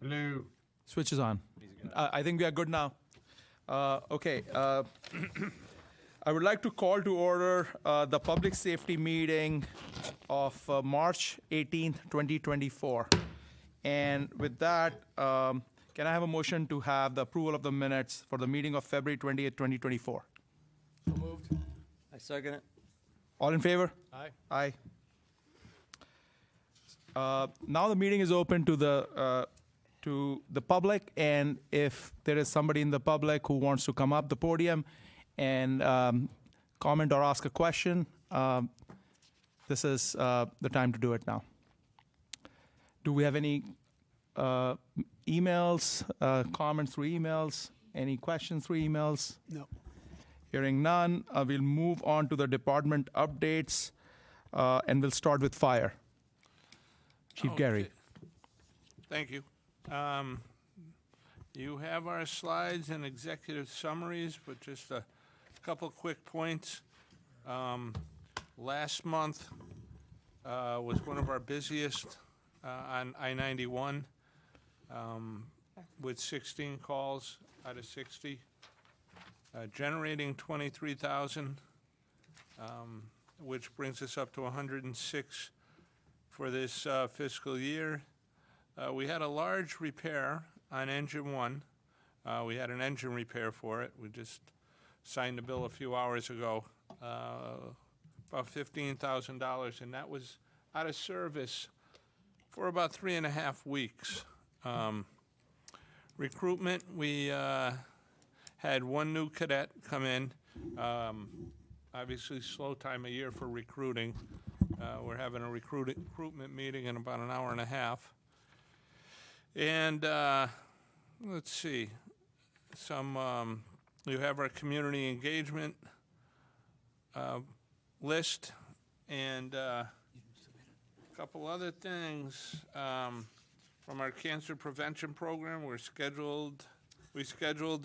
Hello. Switch is on. I think we are good now. Okay. I would like to call to order the public safety meeting of March 18th, 2024. And with that, can I have a motion to have the approval of the minutes for the meeting of February 20th, 2024? So moved. I second it. All in favor? Aye. Aye. Now the meeting is open to the public, and if there is somebody in the public who wants to come up the podium and comment or ask a question, this is the time to do it now. Do we have any emails, comments through emails, any questions through emails? No. Hearing none, we'll move on to the department updates, and we'll start with fire. Chief Gary. Thank you. You have our slides and executive summaries, but just a couple quick points. Last month was one of our busiest on I-91 with 16 calls out of 60, generating 23,000, which brings us up to 106 for this fiscal year. We had a large repair on engine one. We had an engine repair for it. We just signed the bill a few hours ago, about $15,000, and that was out of service for about 3.5 weeks. Recruitment, we had one new cadet come in. Obviously, slow time of year for recruiting. We're having a recruitment meeting in about an hour and a half. And let's see, you have our community engagement list, and a couple other things from our cancer prevention program. We scheduled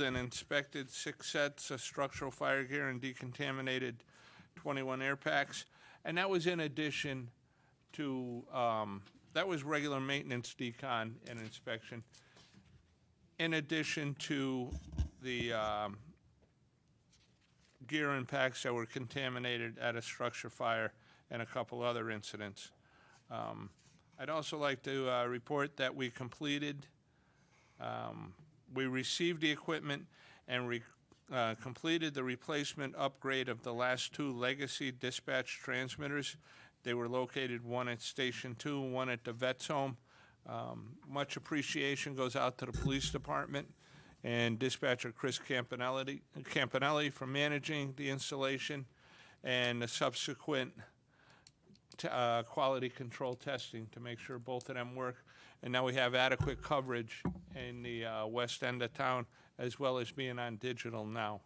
and inspected 6 sets of structural fire gear and decontaminated 21 air packs, and that was in addition to that was regular maintenance, decon, and inspection, in addition to the gear and packs that were contaminated at a structure fire and a couple other incidents. I'd also like to report that we completed, we received the equipment and completed the replacement upgrade of the last 2 legacy dispatch transmitters. They were located, one at Station 2, one at the Vets Home. Much appreciation goes out to the police department and dispatcher Chris Campanelli for managing the installation and the subsequent quality control testing to make sure both of them work. And now we have adequate coverage in the west end of town, as well as being on digital now.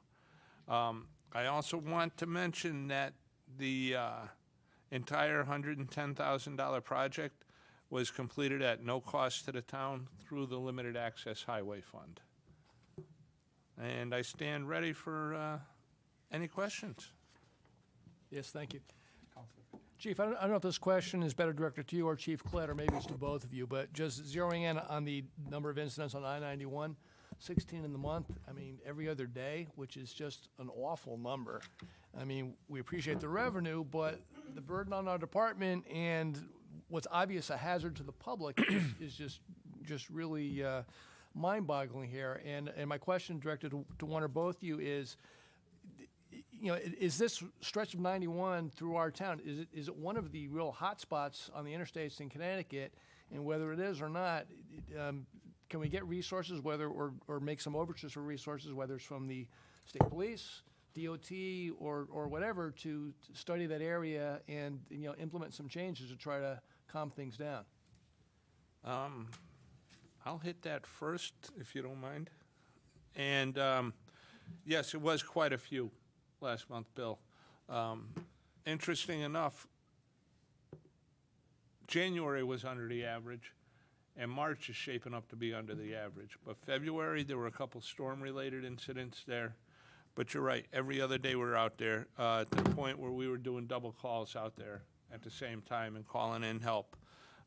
I also want to mention that the entire $110,000 project was completed at no cost to the town through the Limited Access Highway Fund. And I stand ready for any questions. Yes, thank you. Chief, I don't know if this question is better directed to you or Chief Klett, or maybe it's to both of you, but just zeroing in on the number of incidents on I-91, 16 in the month, I mean, every other day, which is just an awful number. I mean, we appreciate the revenue, but the burden on our department and what's obvious a hazard to the public is just really mind-boggling here. And my question directed to one or both of you is, you know, is this stretch of 91 through our town, is it one of the real hot spots on the interstates in Connecticut? And whether it is or not, can we get resources, or make some overtures for resources, whether it's from the state police, DOT, or whatever, to study that area and, you know, implement some changes to try to calm things down? I'll hit that first, if you don't mind. And yes, it was quite a few last month, Bill. Interesting enough, January was under the average, and March is shaping up to be under the average. But February, there were a couple storm-related incidents there. But you're right, every other day we're out there, to the point where we were doing double calls out there at the same time and calling in help.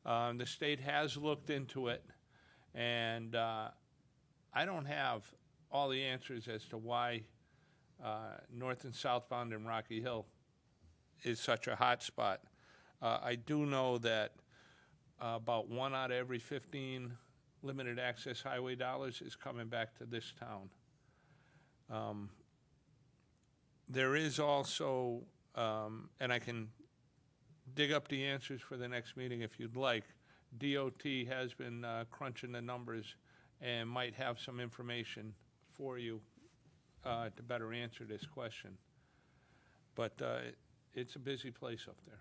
The state has looked into it, And I don't have all the answers as to why north and southbound in Rocky Hill is such a hot spot. I do know that about 1 out of every 15 limited access highway dollars is coming back to this town. There is also, and I can dig up the answers for the next meeting if you'd like, DOT has been crunching the numbers and might have some information for you to better answer this question. But it's a busy place up there.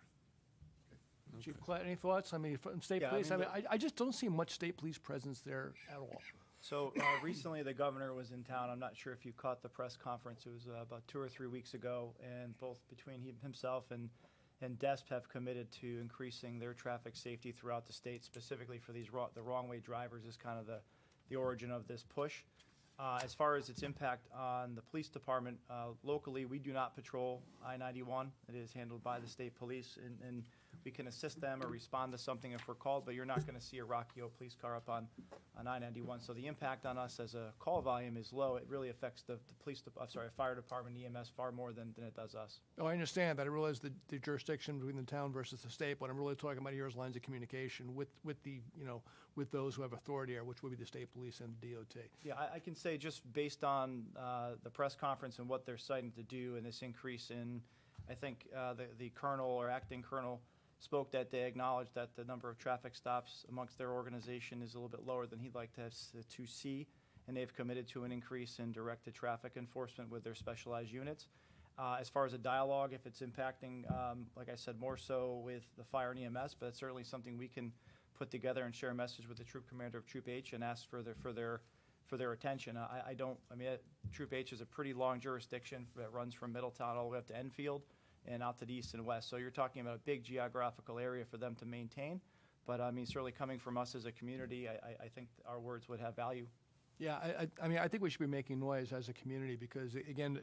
Chief Clett, any thoughts? I mean, from state Yeah, I police, mean, I just don't see much state police presence there at all. So recently, the governor was in town. I'm not sure if you caught the press conference. It was about 2 or 3 weeks ago, and both between himself and DESP have committed to increasing their traffic safety throughout the state, specifically for these the wrong way drivers is kind of the origin of this push. As far as its impact on the police department, locally, we do not patrol I-91. It is handled by the state police, and we can assist them or respond to something if we're called, but you're not going to see a Rocky Hill police car up on I-91. So the impact on us as a call volume is low. It really affects the fire department, EMS, far more than it does us. Oh, I understand that. I realize the jurisdiction between the town versus the state, but I'm really talking about here is lines of communication with the, with those who have authority here, which would be the state police and the DOT. Yeah, I can say just based on the press conference and what they're citing to do and this increase in, I think the colonel or acting colonel spoke that they acknowledged that the number of traffic stops amongst their organization is a little bit lower than he'd like to see, and they've committed to an increase in directed traffic enforcement with their specialized units. As far as a dialogue, if it's impacting, like I said, more so with the fire and EMS, but it's certainly something we can put together and share a message with the troop commander of Troop H and ask for their attention. Troop H is a pretty long jurisdiction that runs from Middletown all the way up to Enfield and out to the east and west. So you're talking about a big geographical area for them to maintain. But I mean, certainly coming from us as a community, I think our words would have value. Yeah, I mean, I think we should be making noise as a community because, again,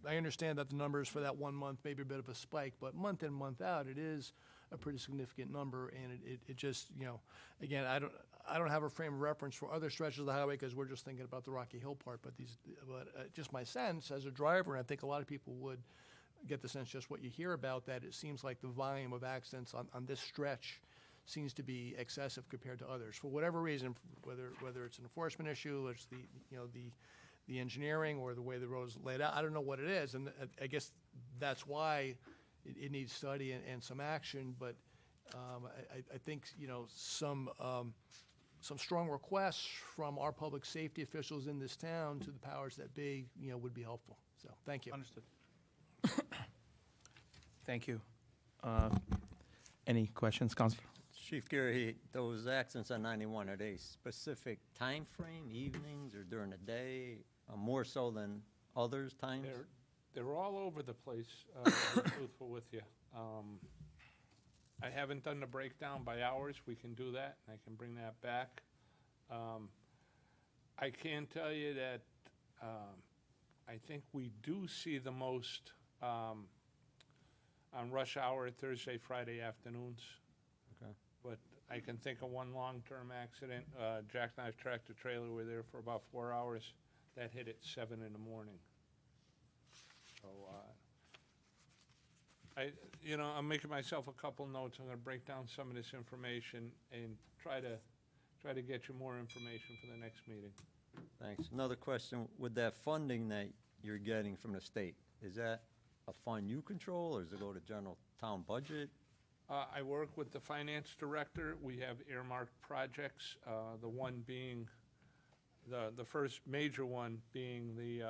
I understand that the numbers for that 1 month may be a bit of a spike, but month in, month out, it is a pretty significant number, and it just, again, I don't have a frame of reference for other stretches of the highway because we're just thinking about the Rocky Hill part, but just my sense as a driver, and I think a lot of people would get the sense just what you hear about that, it seems like the volume of accidents on this stretch seems to be excessive compared to others for whatever reason, whether it's an enforcement issue, or it's the engineering or the way the road's laid out. I don't know what it is, and I guess that's why it needs study and some action. But I think some strong requests from our public safety officials in this town to the powers that be would be helpful. So thank you. Understood. Thank you. Any questions, Councilor? Chief Gary, those accidents on 91, are they specific time frame, evenings or during the day, more so than others times? They're all over the place, to be truthful with you. I haven't done the breakdown by hours. We can do that, and I can bring that back. I can tell you that I think we do see the most on rush hour Thursday, Friday afternoons. Okay. But I can think of one long-term accident, jackknife tractor trailer, we were there for about 4 hours. That hit at 7 in the morning. So, I'm making myself a couple notes. I'm gonna break down some of this information and try to get you more information for the next meeting. Thanks. Another question, with that funding that you're getting from the state, is that a fund you control, or does it go to general town budget? I work with the finance director. We have earmarked projects, the one being, the first major one being the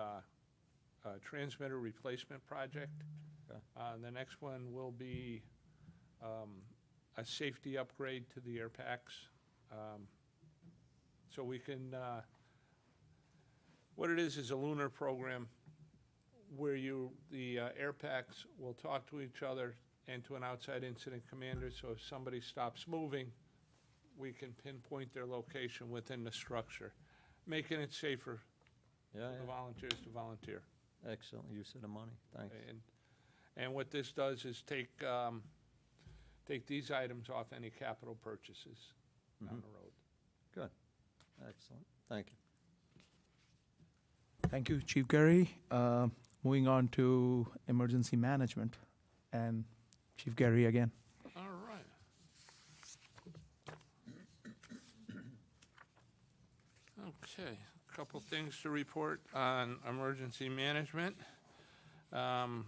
transmitter replacement project. Okay. The next one will be a safety upgrade to the air packs. So we can, what it is a lunar program where the air packs will talk to each other and to an outside incident commander, so if somebody stops moving, we can pinpoint their location within the structure, making it safer Yeah, for the volunteers to volunteer. Excellent use of the money, thanks. And what this does is take these items off any capital purchases down the road. Good. Excellent, thank you. Thank you, Chief Gary. Moving on to emergency management, and Chief Gary again. All right. Okay, a couple things to report on emergency management. Again,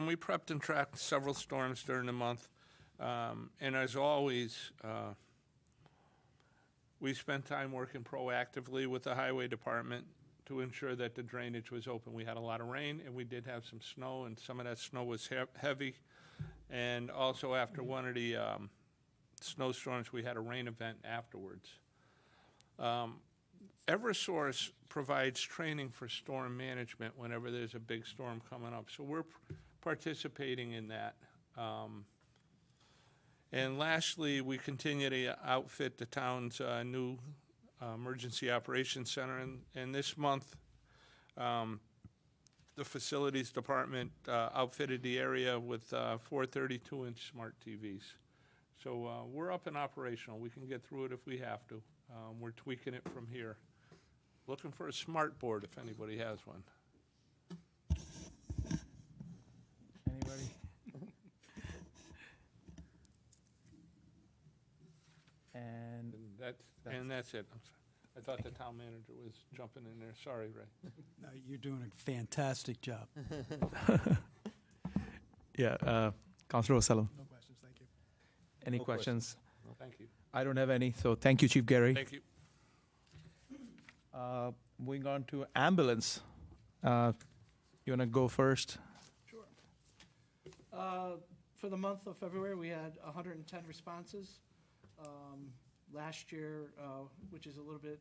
we prepped and tracked several storms during the month. And as always, we spent time working proactively with the highway department to ensure that the drainage was open. We had a lot of rain, and we did have some snow, and some of that snow was heavy. And also after one of the snowstorms, we had a rain event afterwards. Eversource provides training for storm management whenever there's a big storm coming up, so we're participating in that. And lastly, we continue to outfit the town's new Emergency Operations Center, and this month, the Facilities Department outfitted the area with 4 32-inch smart TVs. So we're up and operational. We can get through it if we have to. We're tweaking it from here. Looking for a smart board if anybody has one. Anybody? And And that's it. I'm sorry. I thought the town manager was jumping in there. Sorry, Ray. No, you're doing a fantastic job. yeah, Councilor O'Sullivan. No questions, thank you. Any No questions? Thank you. I don't have any, so thank you, Chief Gary. Thank you. Moving on to ambulance. You want to go first? Sure. For the month of February, we had 110 responses. Last year, which is a little bit,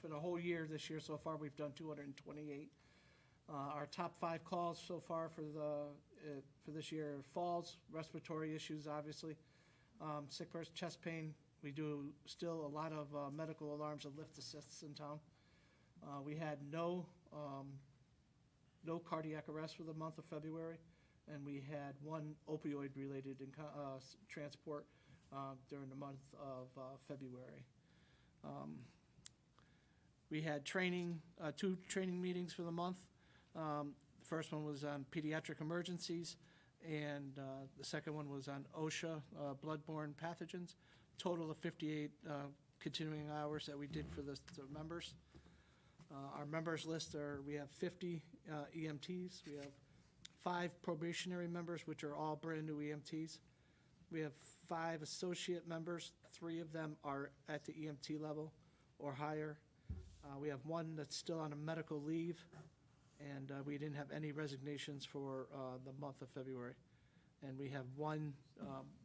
for the whole year this year so far, we've done 228. Our top 5 calls so far for this year are falls, respiratory issues, obviously, sick person, chest pain. We do still a lot of medical alarms and lift assists in town. We had no cardiac arrest for the month of February, and we had 1 opioid-related transport during the month of February. We had training, 2 training meetings for the month. The first one was on pediatric emergencies, and the second one was on OSHA, bloodborne pathogens. Total of 58 continuing hours that we did for the members. Our members list we have 50 EMTs. We have 5 probationary members, which are all brand-new EMTs. We have 5 associate members. 3 of them are at the EMT level or higher. We have 1 that's still on a medical leave, and we didn't have any resignations for the month of February. And we have 1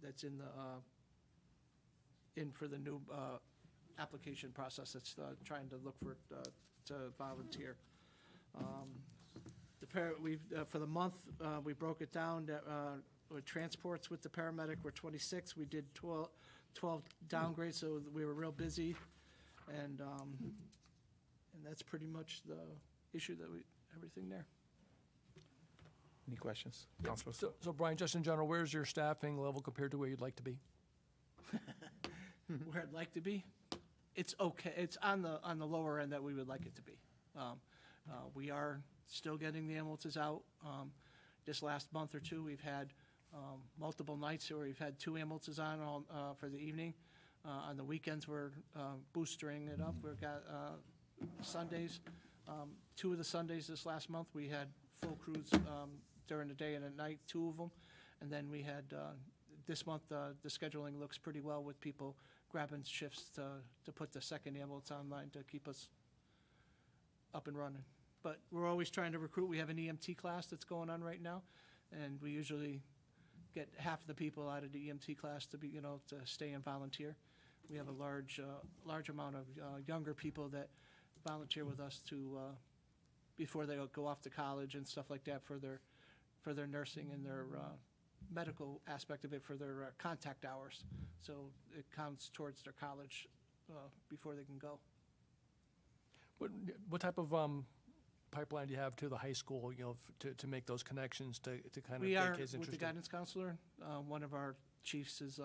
that's in for the new application process that's trying to look for to volunteer. For the month, we broke it down that with transports with the paramedic were 26. We did 12 downgrades, so we were real busy, and that's pretty much the issue everything there. Any questions? Councilor So Brian, just in general, where's your staffing level compared to where you'd like to be? Where I'd like to be, it's okay. It's on the lower end that we would like it to be. We are still getting the ambulances out. This last month or 2, we've had multiple nights where we've had 2 ambulances on for the evening. On the weekends, we're boostering it up. We've got Sundays. 2 of the Sundays this last month, we had full crews during the day and at night, 2 of them. And then we had, this month, the scheduling looks pretty well with people grabbing shifts to put the second ambulance online to keep us up and running. But we're always trying to recruit. We have an EMT class that's going on right now, and we usually get half of the people out of the EMT class to stay and volunteer. We have a large amount of younger people that volunteer with us before they go off to college and stuff like that for their nursing and their medical aspect of it for their contact hours. So it counts towards their college before they can go. What type of pipeline do you have to the high school, to make those connections to kind of We get are kids with the interested? guidance counselor. One of our chiefs is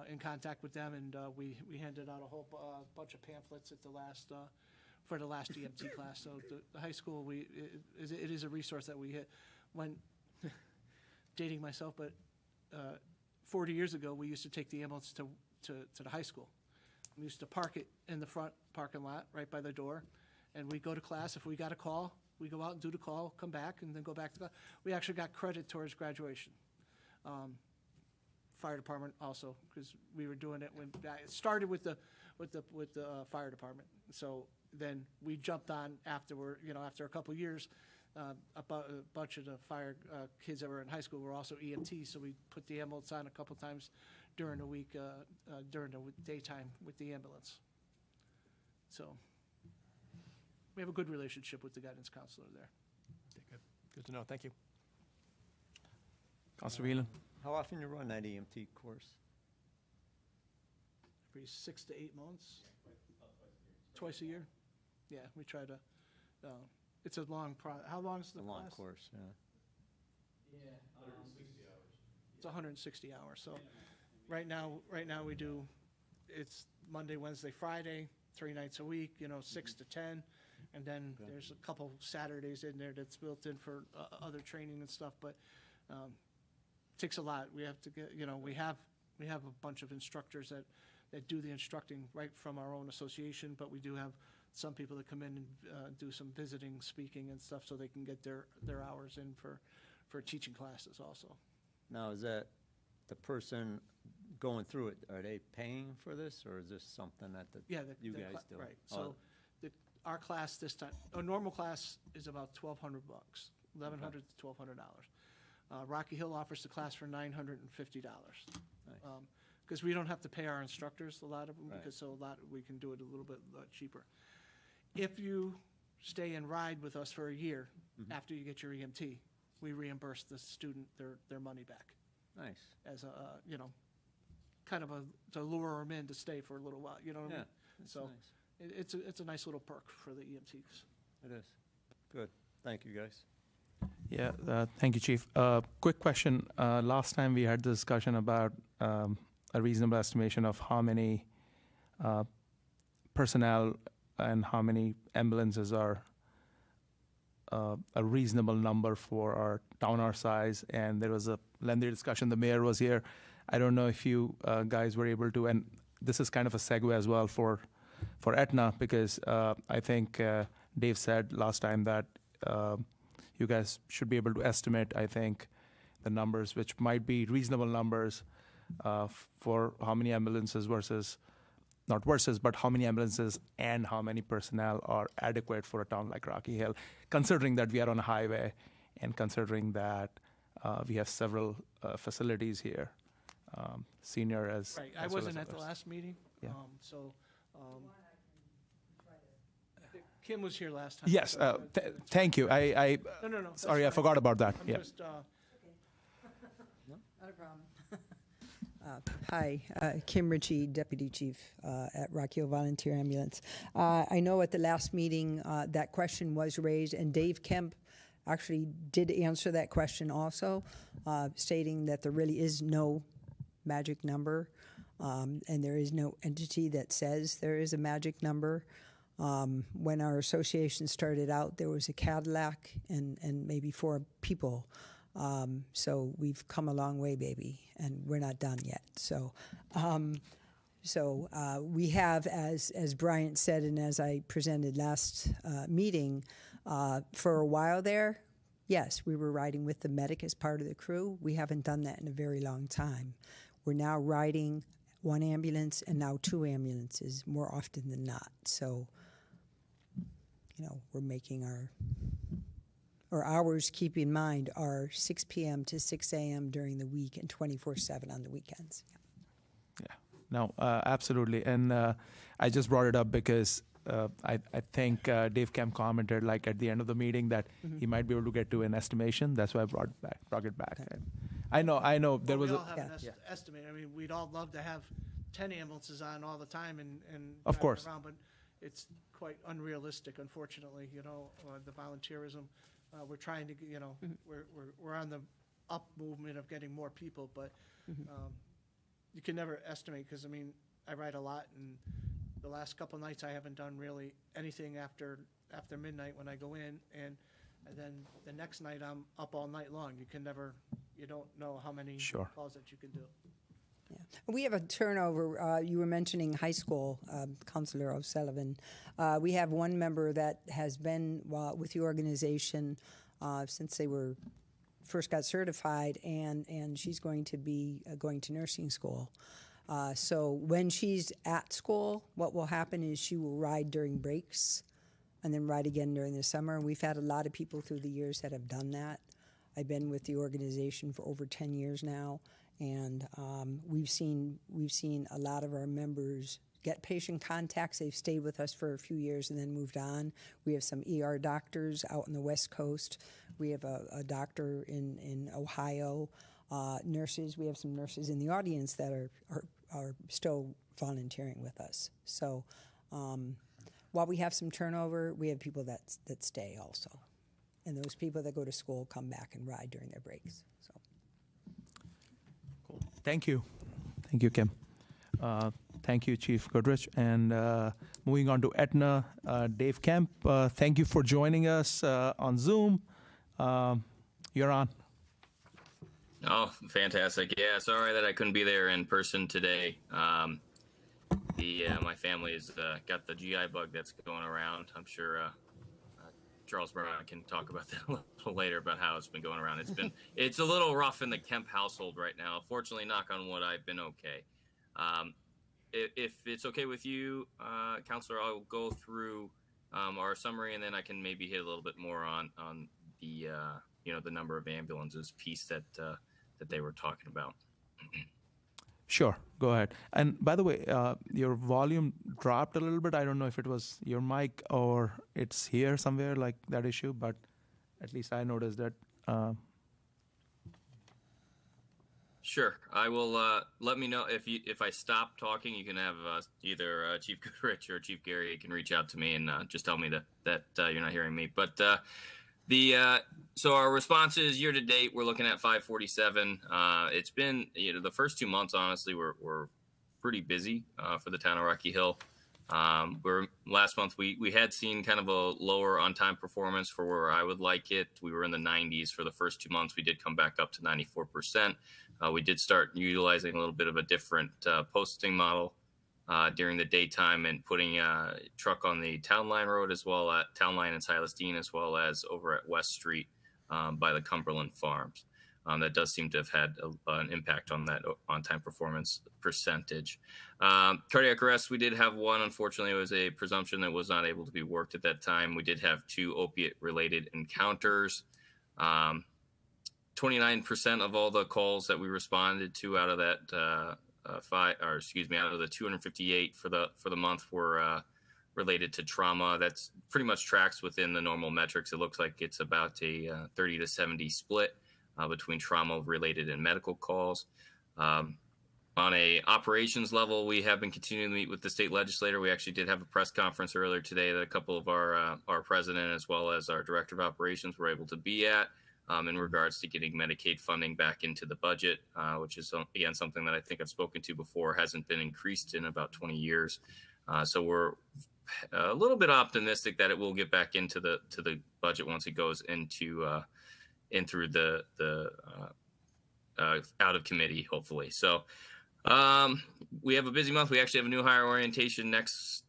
in contact with them, and we handed out a whole bunch of pamphlets at the last, for the last EMT class. So the high school, it is a resource that we hit. When, dating myself, but 40 years ago, we used to take the ambulance to the high school. We used to park it in the front parking lot, right by the door, and we go to class. If we got a call, we go out and do the call, come back, and then go back to class. We actually got credit towards graduation. Fire department also, because we were doing it when, it started with the fire department. So then we jumped on afterward, after a couple years, a bunch of the fire kids that were in high school were also EMTs, so we put the ambulance on a couple times during the week, during the daytime with the ambulance. So we have a good relationship with the guidance counselor there. Good to know, thank you. Counselor Whelan? How often you run that EMT course? Every 6 to 8 months. Twice a year. Yeah, we try to, it's a long how long is the A long class? course, yeah. It's 160 hours, so right now we do, it's Monday, Wednesday, Friday, 3 nights a week, 6 to 10, and then there's a couple Saturdays in there that's built in for other training and stuff, but takes a lot. We have to get, we have a bunch of instructors that do the instructing right from our own association, but we do have some people that come in and do some visiting, speaking and stuff, so they can get their hours in for teaching classes also. Now, is that the person going through it, are they paying for this, or is this something that Yeah, you guys do? right. Oh, So our class this time, a normal class is about $1,200, $1,100 to $1,200. Rocky Hill offers the class for $950. Because we don't have to pay our instructors, a lot of them, Right. because we can do it a little bit cheaper. If you stay and ride with us for a year Mm-hmm. after you get your EMT, we reimburse the student their money back Nice, as a, kind of to lure them in to stay for a little while, you know what I yeah, mean? that's So nice. it's a nice little perk for the EMTs. It is. Good, thank you, guys. Yeah, thank you, Chief. Quick question. Last time we had the discussion about a reasonable estimation of how many personnel and how many ambulances are a reasonable number for our town our size, and there was a lengthy discussion. The mayor was here. I don't know if you guys were able to, and this is kind of a segue as well for Aetna, because I think Dave said last time that you guys should be able to estimate, I think, the numbers, which might be reasonable numbers for how many ambulances but how many ambulances and how many personnel are adequate for a town like Rocky Hill, considering that we are on a highway and considering that we have several facilities here, senior as Right, I as well wasn't as at the others. last meeting, Yeah. Kim was here last time. Yes, so, thank you. No, that's Sorry, I fine. forgot about that. I'm Yeah. just, Not a problem. Hi, Kim Ritchie, Deputy Chief at Rocky Hill Volunteer Ambulance. I know at the last meeting that question was raised, and Dave Kemp actually did answer that question also, stating that there really is no magic number, and there is no entity that says there is a magic number. When our association started out, there was a Cadillac and maybe 4 people. So we've come a long way, baby, and we're not done yet. So we have, as Bryant said, and as I presented last meeting, for a while there, yes, we were riding with the medic as part of the crew. We haven't done that in a very long time. We're now riding 1 ambulance and now 2 ambulances more often than not. So, we're making our hours, keep in mind, are 6 p.m. to 6 a.m. during the week and 24/7 on the weekends. Yeah, no, absolutely. And I just brought it up because I think Dave Kemp commented like at the end of the meeting that he might be able to get to an estimation. That's why I brought it back. Okay. I know there we was all have an estimate. I mean, we'd all love to have 10 ambulances on all the time and Of drive course. around, but it's quite unrealistic, unfortunately, the volunteerism. We're trying to, we're on the up movement of getting more people, but you can never estimate, because, I mean, I ride a lot, and the last couple nights, I haven't done really anything after midnight when I go in, and then the next night, I'm up all night long. You don't know how many Sure. calls that you can do. Yeah. We have a turnover. You were mentioning high school, Councilor O'Sullivan. We have one member that has been with the organization since they were first got certified, and she's going to be going to nursing school. So when she's at school, what will happen is she will ride during breaks and then ride again during the summer. And we've had a lot of people through the years that have done that. I've been with the organization for over 10 years now, and we've seen a lot of our members get patient contacts. They've stayed with us for a few years and then moved on. We have some ER doctors out on the West Coast. We have a doctor in Ohio. Nurses. We have some nurses in the audience that are still volunteering with us. So while we have some turnover, we have people that stay also. And those people that go to school come back and ride during their breaks. So. Thank you. Thank you, Kim. Thank you, Chief Goodrich. And moving on to Aetna, Dave Kemp, thank you for joining us on Zoom. You're on. Oh, fantastic. Yeah, sorry that I couldn't be there in person today. My family's got the GI bug that's going around. I'm sure Charles Brown can talk about that a little later about how it's been going around. It's a little rough in the Kemp household right now. Fortunately, knock on wood, I've been okay. If it's okay with you, Counselor, I'll go through our summary, and then I can maybe hit a little bit more on the the number of ambulances piece that they were talking about. Sure, go ahead. And by the way, your volume dropped a little bit. I don't know if it was your mic or it's here somewhere, like that issue, but at least I noticed that. Sure, I will. Let me know if I stop talking. You can have either Chief Goodrich or Chief Gary can reach out to me and just tell me that you're not hearing me. But so our responses year to date, we're looking at 547. It's been the first 2 months, honestly, were pretty busy for the town of Rocky Hill. Last month we had seen kind of a lower on-time performance for where I would like it. We were in the 90s for the first 2 months. We did come back up to 94%. We did start utilizing a little bit of a different posting model during the daytime and putting a truck on the Town Line Road, as well at Town Line and Silas Dean, as well as over at West Street by the Cumberland Farms. That does seem to have had an impact on that on-time performance percentage. Cardiac arrest, we did have one. Unfortunately, it was a presumption that was not able to be worked at that time. We did have 2 opiate-related encounters. 29% of all the calls that we responded to out of that out of the 258 for the month were related to trauma. That's pretty much tracks within the normal metrics. It looks like it's about a 30 to 70 split between trauma-related and medical calls. On a operations level, we have been continuing to meet with the state legislator. We actually did have a press conference earlier today that a couple of our president as well as our director of operations were able to be at in regards to getting Medicaid funding back into the budget, which is, again, something that I think I've spoken to before, hasn't been increased in about 20 years. So we're a little bit optimistic that it will get back into the budget once it goes into in through the out of committee, hopefully. So we have a busy month. We actually have a new hire orientation next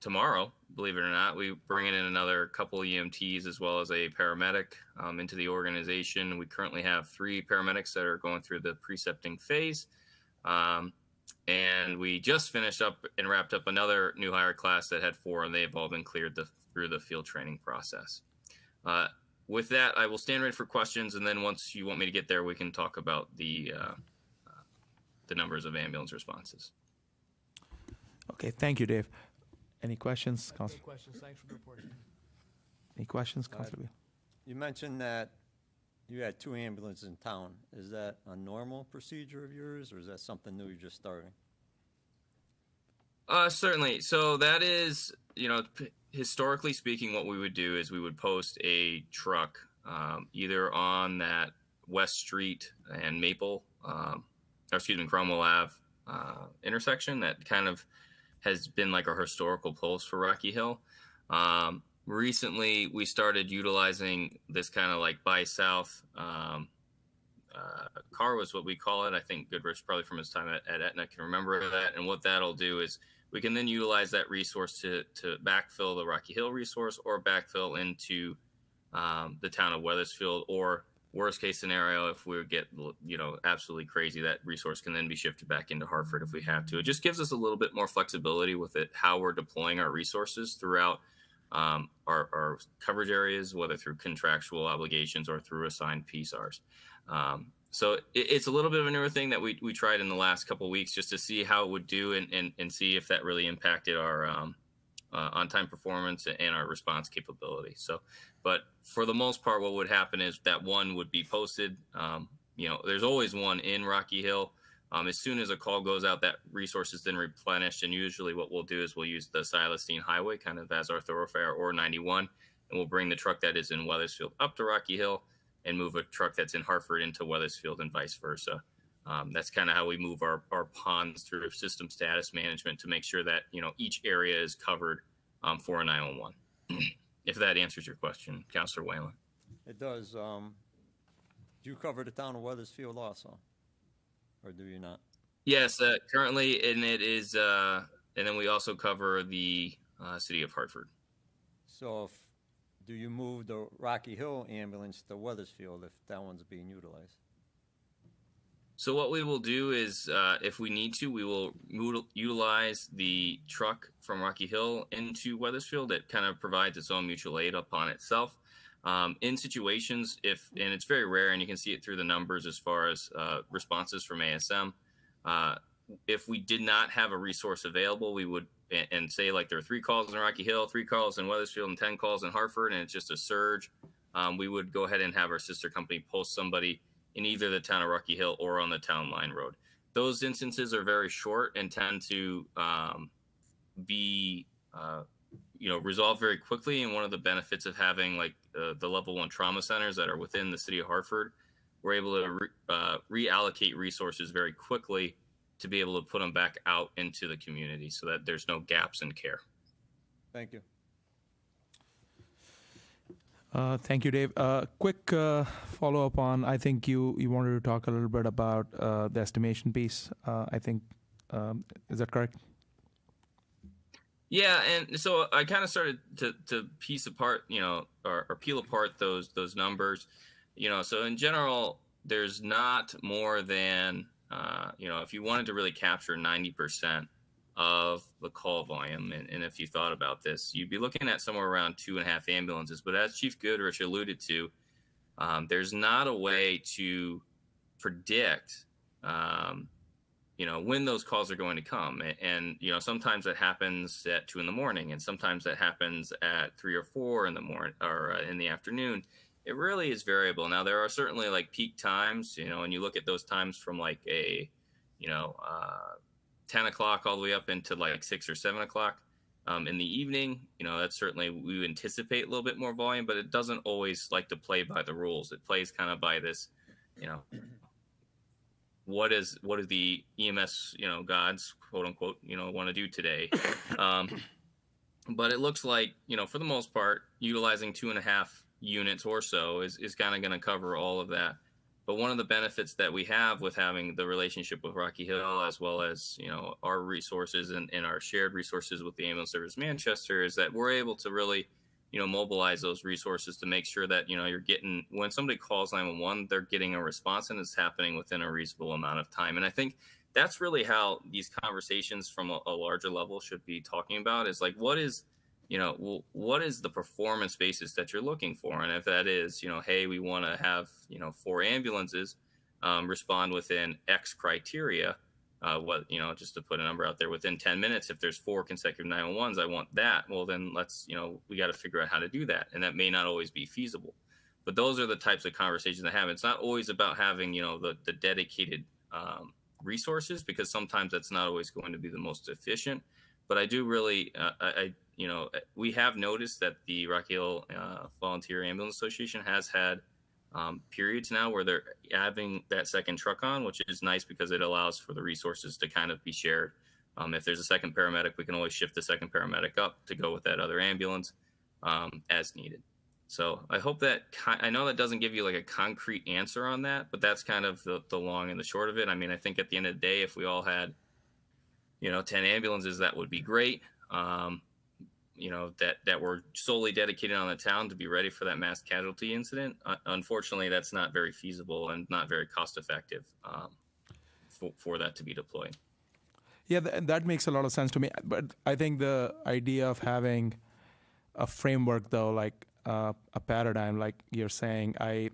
tomorrow, believe it or not. We bring in another couple EMTs as well as a paramedic into the organization. We currently have 3 paramedics that are going through the precepting phase. And we just finished up and wrapped up another new hire class that had 4, and they've all been cleared through the field training process. With that, I will stand ready for questions, and then once you want me to get there, we can talk about the numbers of ambulance responses. Okay, thank you, Dave. Any questions, Any Councilor? questions? Thanks for the report. Any questions, Councilor Beal? You mentioned that you had 2 ambulances in town. Is that a normal procedure of yours, or is that something new you're just starting? Certainly. So that is, historically speaking, what we would do is we would post a truck either on that West Street and Maple Cromwell Ave intersection that kind of has been like a historical pulse for Rocky Hill. Recently, we started utilizing this kind of like by south car was what we call it. I think Goodrich, probably from his time at Aetna, can remember that. And what that'll do is we can then utilize that resource to backfill the Rocky Hill resource or backfill into the town of Weathersfield, or worst case scenario, if we get, absolutely crazy, that resource can then be shifted back into Hartford if we have to. It just gives us a little bit more flexibility with it, how we're deploying our resources throughout our coverage areas, whether through contractual obligations or through assigned PSARs. So it's a little bit of a newer thing that we tried in the last couple of weeks just to see how it would do and see if that really impacted our on-time performance and our response capability. So, but for the most part, what would happen is that one would be posted. There's always one in Rocky Hill. As soon as a call goes out, that resource is then replenished. And usually what we'll do is we'll use the Silas-Dean Highway kind of as our thoroughfare, or 91, and we'll bring the truck that is in Weathersfield up to Rocky Hill and move a truck that's in Hartford into Weathersfield and vice versa. That's kind of how we move our ponds through system status management to make sure that, each area is covered for a 911. If that answers your question, Councilor Whalen. It does. Do you cover the town of Weathersfield also? Or do you not? Yes, currently, and it is, and then we also cover the city of Hartford. So do you move the Rocky Hill ambulance to Weathersfield if that one's being utilized? So what we will do is, if we need to, we will utilize the truck from Rocky Hill into Weathersfield. It kind of provides its own mutual aid upon itself. In situations, and it's very rare, and you can see it through the numbers as far as responses from ASM, if we did not have a resource available, we would, and say like there are 3 calls in Rocky Hill, 3 calls in Weathersfield, and 10 calls in Hartford, and it's just a surge, we would go ahead and have our sister company post somebody in either the town of Rocky Hill or on the town line road. Those instances are very short and tend to be resolved very quickly. And one of the benefits of having like the level 1 trauma centers that are within the city of Hartford, we're able to reallocate resources very quickly to be able to put them back out into the community so that there's no gaps in care. Thank you. Thank you, Dave. Quick follow-up on, I think you wanted to talk a little bit about the estimation piece. I think, is that correct? Yeah, and so I kind of started to piece apart, or peel apart those numbers. So in general, there's not more than, if you wanted to really capture 90% of the call volume, and if you thought about this, you'd be looking at somewhere around 2.5 ambulances. But as Chief Goodrich alluded to, there's not a way to predict, when those calls are going to come. And sometimes that happens at 2 a.m, and sometimes that happens at 3 or 4 in the morning or in the afternoon. It really is variable. Now, there are certainly like peak times, and you look at those times from like a, 10 o'clock all the way up into like 6 or 7 o'clock in the evening. That's certainly, we anticipate a little bit more volume, but it doesn't always like to play by the rules. It plays kind of by this, what is the EMS, gods, quote unquote, want to do today. But it looks like, for the most part, utilizing 2.5 units or so is kind of going to cover all of that. But one of the benefits that we have with having the relationship with Rocky Hill, as well as, our resources and our shared resources with the Ambulance Service Manchester, is that we're able to really, mobilize those resources to make sure that, you're getting, when somebody calls 911, they're getting a response and it's happening within a reasonable amount of time. And I think that's really how these conversations from a larger level should be talking about, is like, what is the performance basis that you're looking for? And if that is, hey, we want to have, 4 ambulances respond within X criteria, just to put a number out there, within 10 minutes, if there's 4 consecutive 911s, I want that. Well, then let's, we got to figure out how to do that. And that may not always be feasible. But those are the types of conversations I have. It's not always about having, the dedicated resources, because sometimes that's not always going to be the most efficient. But I do really, we have noticed that the Rocky Hill Volunteer Ambulance Association has had periods now where they're having that second truck on, which is nice because it allows for the resources to kind of be shared. If there's a second paramedic, we can always shift the second paramedic up to go with that other ambulance as needed. So I hope that, I know that doesn't give you like a concrete answer on that, but that's kind of the long and the short of it. I mean, I think at the end of the day, if we all had, 10 ambulances, that would be great. That were solely dedicated on the town to be ready for that mass casualty incident. Unfortunately, that's not very feasible and not very cost effective for that to be deployed. Yeah, that makes a lot of sense to me. But I think the idea of having a framework, though, like a paradigm, like you're saying, I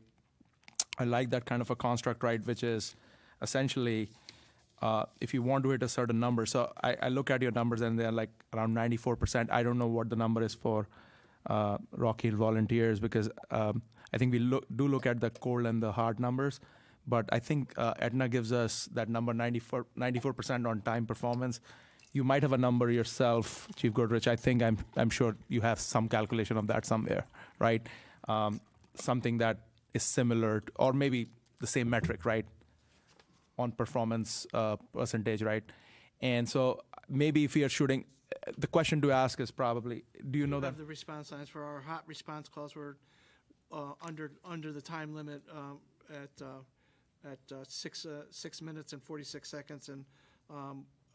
like that kind of a construct, right? Which is essentially, if you want to hit a certain number. So I look at your numbers and they're like around 94%. I don't know what the number is for Rock Hill Volunteers because I think we do look at the cold and the hard numbers. But I think Aetna gives us that number 94% on time performance. You might have a number yourself, Chief Goodrich. I think I'm sure you have some calculation of that somewhere, right? Something that is similar to, or maybe the same metric, right? On performance percentage, right? And so maybe if you're shooting, the question to ask is probably, do you know that? The response times for our hot response calls were under the time limit at 6 minutes and 46 seconds, and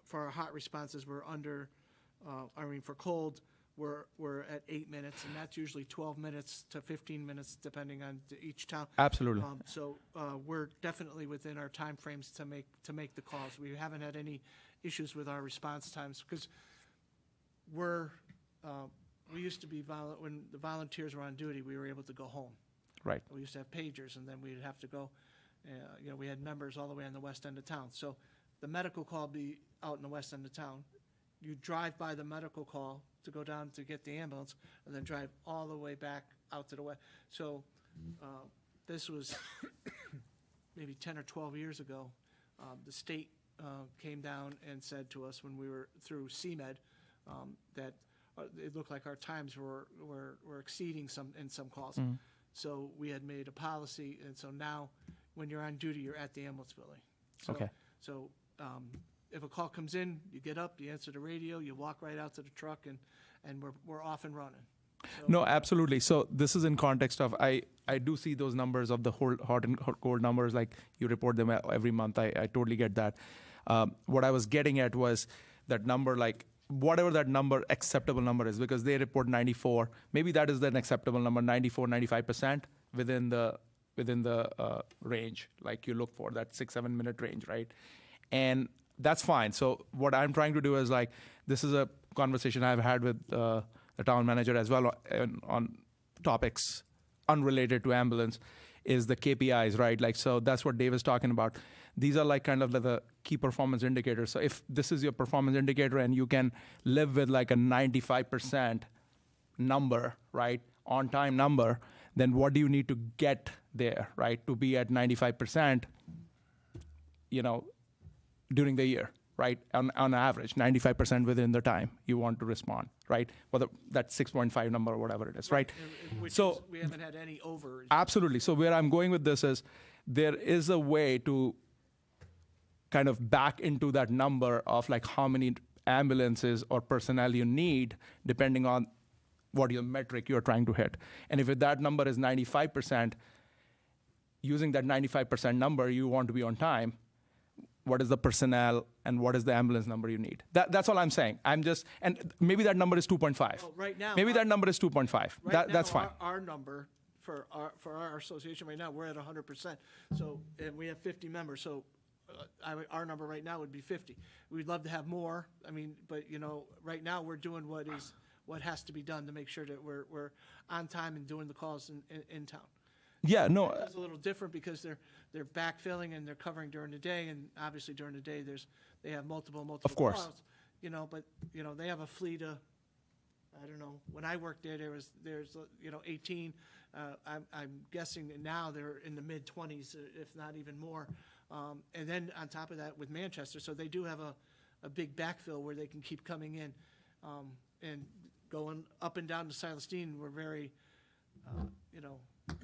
for our hot responses, we're under. For cold, we're at 8 minutes, and that's usually 12 minutes to 15 minutes, depending on each town. Absolutely. So we're definitely within our time frames to make the calls. We haven't had any issues with our response times because we used to be when the volunteers were on duty, we were able to go home. Right. We used to have pagers, and then we'd have to go. We had members all the way on the west end of town. So the medical call would be out in the west end of town. You drive by the medical call to go down to get the ambulance, and then drive all the way back out to the west. So this was maybe 10 or 12 years ago. The state came down and said to us when we were through CMed that it looked like our times were exceeding in some calls. Mm. So we had made a policy, and so now when you're on duty, you're at the ambulance building. So, Okay. So if a call comes in, you get up, you answer the radio, you walk right out to the truck, and we're off and running. So, No, absolutely. So this is in context of, I do see those numbers of the hot and cold numbers, like you report them every month. I totally get that. What I was getting at was that number, like whatever that number, acceptable number is, because they report 94. Maybe that is an acceptable number, 94, 95% within the range, like you look for, that 6-7 minute range, right? And that's fine. So what I'm trying to do is like, this is a conversation I've had with the town manager as well on topics unrelated to ambulance, is the KPIs, right? Like, so that's what Dave is talking about. These are like kind of like the key performance indicators. So if this is your performance indicator and you can live with like a 95% number, right, on time number, then what do you need to get there, right, to be at 95%, during the year, right? On average, 95% within the time you want to respond, right? Whether that 6.5 number or whatever it is, right? So we haven't had any over. absolutely. So where I'm going with this is there is a way to kind of back into that number of like how many ambulances or personnel you need, depending on what your metric you're trying to hit. And if that number is 95%, using that 95% number, you want to be on time. What is the personnel and what is the ambulance number you need? That's all I'm saying. And maybe that number is 2.5. Well, right now, maybe that number is 2.5. Right That's now, fine. Our number for our association right now, we're at 100%. So, and we have 50 members. So, our number right now would be 50. We'd love to have more. I mean, but right now we're doing what has to be done to make sure that we're on time and doing the calls in town. Yeah, no. It's a little different because they're backfilling and they're covering during the day, and obviously during the day they have multiple Of course. calls, but they have a fleet of, I don't know, when I worked there's 18. I'm guessing that now they're in the mid 20s, if not even more. And then on top of that with Manchester, so they do have a big backfill where they can keep coming in and going up and down to Silas Dean. We're very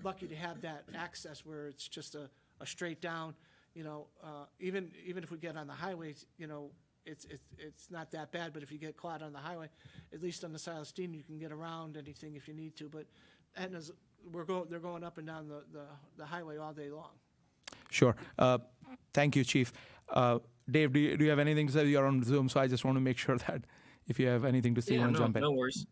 lucky to have that access where it's just a straight down, you know, even if we get on the highways, you know, it's not that bad, but if you get caught on the highway, at least on the Silas Dean, you can get around anything if you need to, but Aetna's, they're going up and down the highway all day long. Sure. Thank you, Chief. Dave, do you have anything to say? You're on Zoom, so I just want to make sure that if you have anything to say, you Yeah, want to no, jump in. no worries.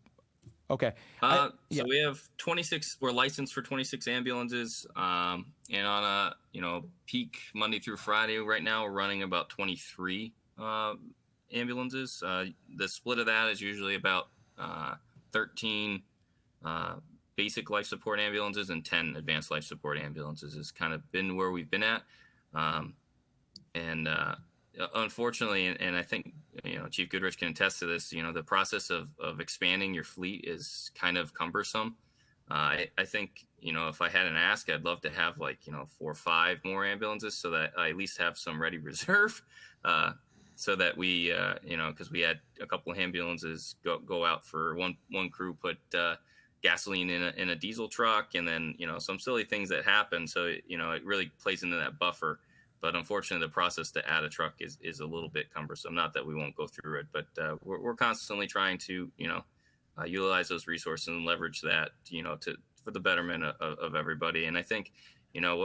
Okay. So yeah. we have 26. We're licensed for 26 ambulances, and on a peak Monday through Friday right now we're running about 23 ambulances. The split of that is usually about 13 basic life support ambulances and 10 advanced life support ambulances. Has kind of been where we've been at, and unfortunately, and I think Chief Goodrich can attest to this. The process of expanding your fleet is kind of cumbersome. I think if I had an ask, I'd love to have 4 or 5 more ambulances so that I at least have some ready reserve. So that we, because we had a couple of ambulances go out for one crew, put gasoline in a diesel truck, and then some silly things that happen. So it really plays into that buffer. But unfortunately, the process to add a truck is a little bit cumbersome. Not that we won't go through it, but we're constantly trying to utilize those resources and leverage that for the betterment of everybody. And I think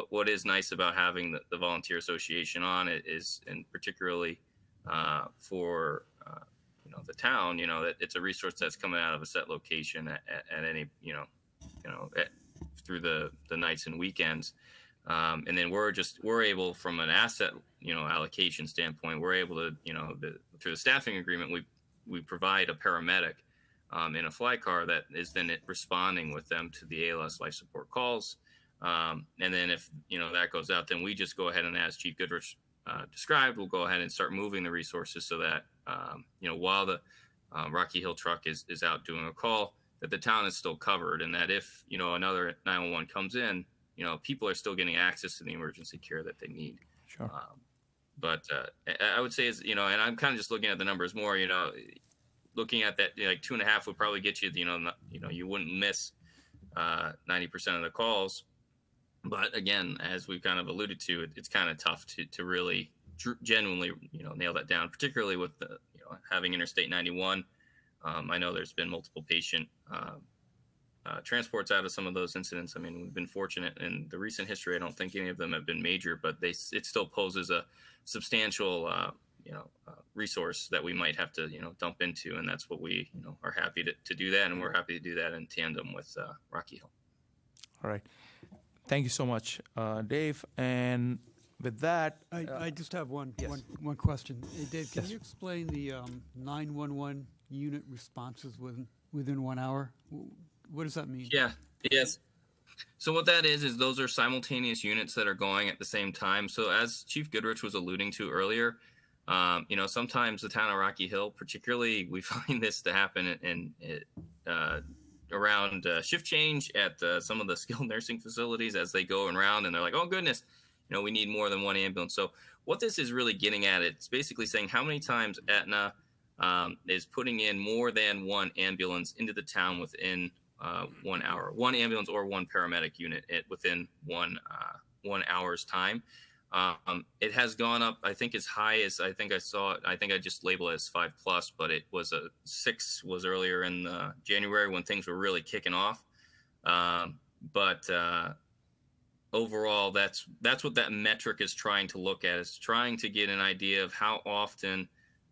what is nice about having the Volunteer Association on it is, and particularly for the town, that it's a resource that's coming out of a set location at any through the nights and weekends. And then we're able, from an asset, allocation standpoint, we're able to, through the staffing agreement, we provide a paramedic in a fly car that is then responding with them to the ALS life support calls. And then if, that goes out, then we just go ahead and, as Chief Goodrich described, we'll go ahead and start moving the resources so that, while the Rocky Hill truck is out doing a call, that the town is still covered, and that if, another 911 comes in, people are still getting access to the emergency care that they need. Sure. But I would say is, and I'm kind of just looking at the numbers more, looking at that, 2.5 would probably get you, you wouldn't miss 90% of the calls. But again, as we've kind of alluded to, it's kind of tough to really genuinely, nail that down, particularly with the, having Interstate 91. I know there's been multiple patient transports out of some of those incidents. I mean, we've been fortunate in the recent history. I don't think any of them have been major, but it still poses a substantial, resource that we might have to, dump into. And that's what we, are happy to do that. And we're happy to do that in tandem with Rocky Hill. All right. Thank you so much, Dave. And with that, I just have one question. Hey, Dave, can Yes. you explain the 911 unit responses within 1 hour? What does that mean? Yeah. Yes. So what that is those are simultaneous units that are going at the same time. So as Chief Goodrich was alluding to earlier, sometimes the town of Rocky Hill, particularly, we find this to happen around shift change at some of the skilled nursing facilities as they go around, and they're like, oh goodness, we need more than one ambulance. So what this is really getting at, it's basically saying how many times Aetna is putting in more than one ambulance into the town within 1 hour, one ambulance or one paramedic unit within 1 hour's time. It has gone up, I think, as high as I think I just labeled it as 5+, but it was 6 was earlier in January when things were really kicking off. But overall, that's what that metric is trying to look at, is trying to get an idea of how often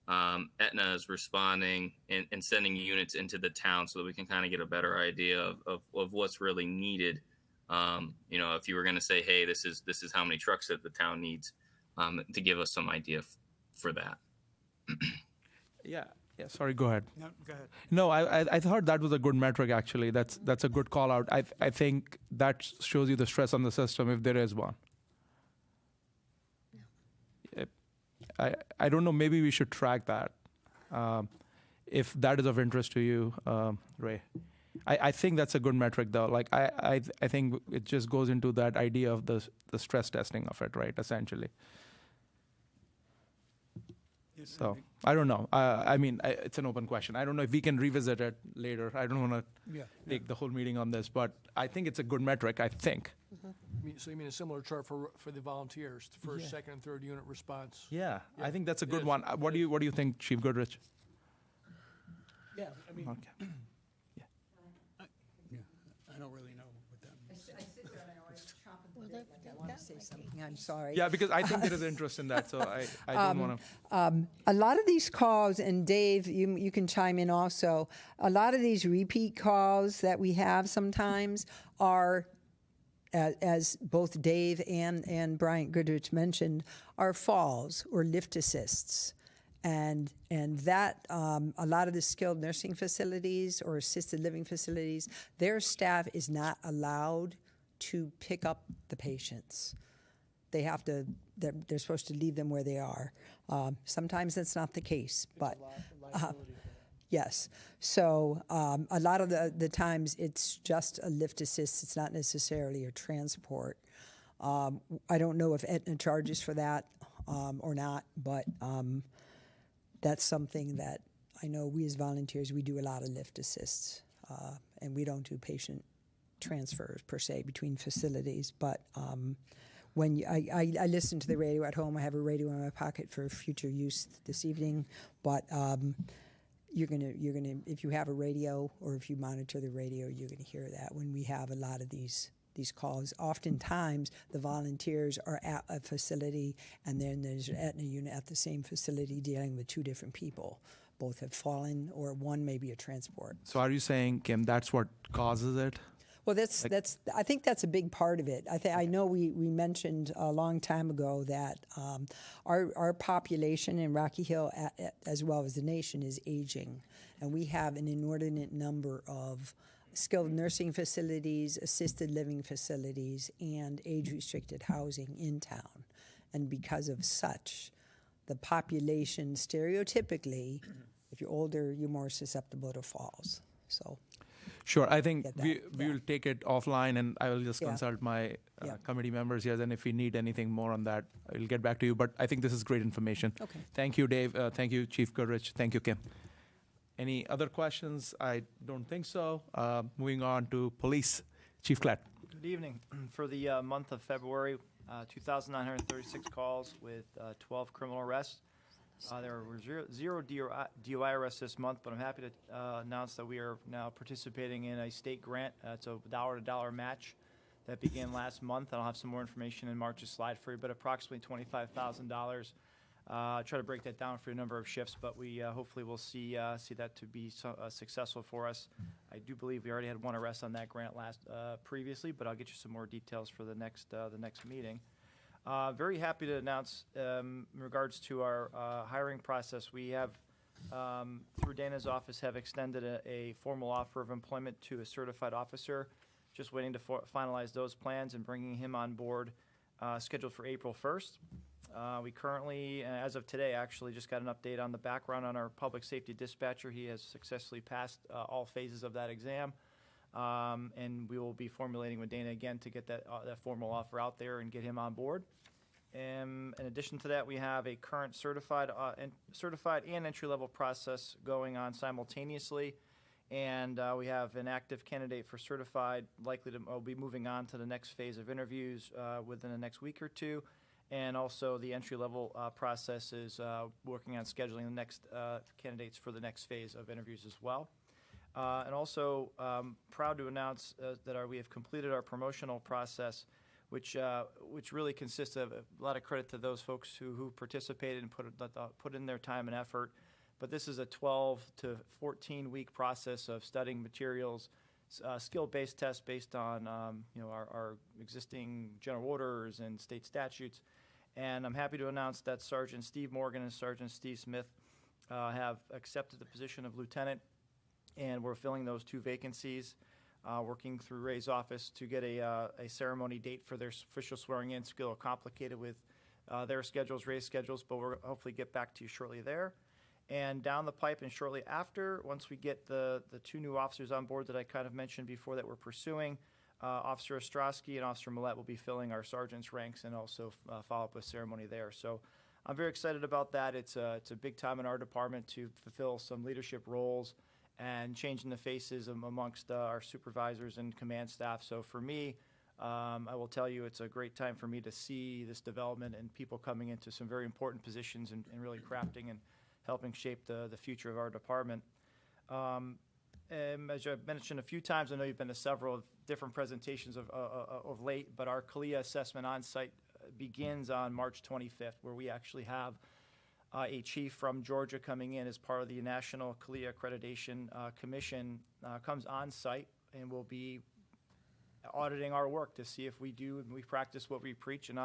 Aetna is responding and sending units into the town so that we can kind of get a better idea of what's really needed. If you were going to say, hey, this is how many trucks that the town needs, to give us some idea for that. yeah. Sorry, go ahead. No, go ahead. No, I thought that was a good metric, actually. That's a good call out. I think that shows you the stress on the system, if there is one. I don't know, maybe we should track that, if that is of interest to you, Ray. I think that's a good metric, though. Like, I think it just goes into that idea of the stress testing of it, right, essentially. So I don't know. I mean, it's an open question. I don't know if we can revisit it later. I don't want to take the whole meeting on this, but I think it's a good metric, I think. So you mean a similar chart for the volunteers, the first, second, and third unit response? Yeah, I Yeah, think that's a it good is. one. What do you think, Chief Goodrich? Yeah, I mean, Okay. Yeah, I don't really know what that means. I sit there and I always chomp at the bit, like I want to say something, I'm sorry. Yeah, because I think there is interest in that, so I don't want to. A lot of these calls, and Dave, you can chime in also, a lot of these repeat calls that we have sometimes are, as both Dave and Bryant Goodrich mentioned, are falls or lift assists. And that, a lot of the skilled nursing facilities or assisted living facilities, their staff is not allowed to pick up the patients. They have to, they're supposed to leave them where they are. Sometimes that's not the case, but yes. So a lot of the times it's just a lift assist. It's not necessarily a transport. I don't know if Aetna charges for that or not, but that's something that I know we as volunteers, we do a lot of lift assists, and we don't do patient transfers per se between facilities. But when I listen to the radio at home, I have a radio in my pocket for future use this evening. But you're gonna if you have a radio or if you monitor the radio, you're gonna hear that when we have a lot of these calls. Oftentimes, the volunteers are at a facility, and then there's an Aetna unit at the same facility dealing with two different people. Both have fallen, or one may be a transport. So are you saying, Kim, that's what causes it? Well, I think that's a big part of it. I know we mentioned a long time ago that our population in Rocky Hill, as well as the nation, is aging, and we have an inordinate number of skilled nursing facilities, assisted living facilities, and age-restricted housing in town. And because of such, the population stereotypically, if you're older, you're more susceptible to falls. So, Sure, I think Get that, we yeah. will take it offline, and I will just Yeah. consult my Yeah. committee members here, and if we need anything more on that, I'll get back to you. But I think this is great information. Okay. Thank you, Dave. Thank you, Chief Goodrich. Thank you, Kim. Any other questions? I don't think so. Moving on to police. Chief Klatt. Good evening. For the month of February, 2,936 calls with 12 criminal arrests. There were zero DUI arrests this month, but I'm happy to announce that we are now participating in a state grant. It's a dollar-to-dollar match that began last month. I'll have some more information in March's slide for you, but approximately $25,000. Try to break that down for a number of shifts, but we hopefully will see that to be successful for us. I do believe we already had one arrest on that grant previously, but I'll get you some more details for the next meeting. Very happy to announce in regards to our hiring process, we have, through Dana's office, have extended a formal offer of employment to a certified officer. Just waiting to finalize those plans and bringing him on board, scheduled for April 1st. We currently, as of today, actually just got an update on the background on our public safety dispatcher. He has successfully passed all phases of that exam. And we will be formulating with Dana again to get that formal offer out there and get him on board. In addition to that, we have a current certified and entry-level process going on simultaneously. And we have an active candidate for certified, likely to be moving on to the next phase of interviews within the next week or two. And also the entry-level process is working on scheduling the next candidates for the next phase of interviews as well. And also proud to announce that we have completed our promotional process, which really consists of a lot of credit to those folks who participated and put in their time and effort. But this is a 12 to 14-week process of studying materials, skill-based tests based on our existing general orders and state statutes. And I'm happy to announce that Sergeant Steve Morgan and Sergeant Steve Smith have accepted the position of lieutenant, and we're filling those two vacancies, working through Ray's office to get a ceremony date for their official swearing in. It's a little complicated with their schedules, Ray's schedules, but we'll hopefully get back to you shortly there. And down the pipe and shortly after, once we get the two new officers on board that I kind of mentioned before that we're pursuing, Officer Ostrowski and Officer Millette will be filling our sergeant's ranks and also follow up with ceremony there. So I'm very excited about that. It's a big time in our department to fulfill some leadership roles and changing the faces amongst our supervisors and command staff. So for me, I will tell you, it's a great time for me to see this development and people coming into some very important positions and really crafting and helping shape the future of our department. As I've mentioned a few times, I know you've been to several different presentations of late, but our CALIA assessment on-site begins on March 25th, where we actually have a chief from Georgia coming in as part of the National CALIA Accreditation Commission, comes on-site and will be auditing our work to see if we do and we practice what we preach. And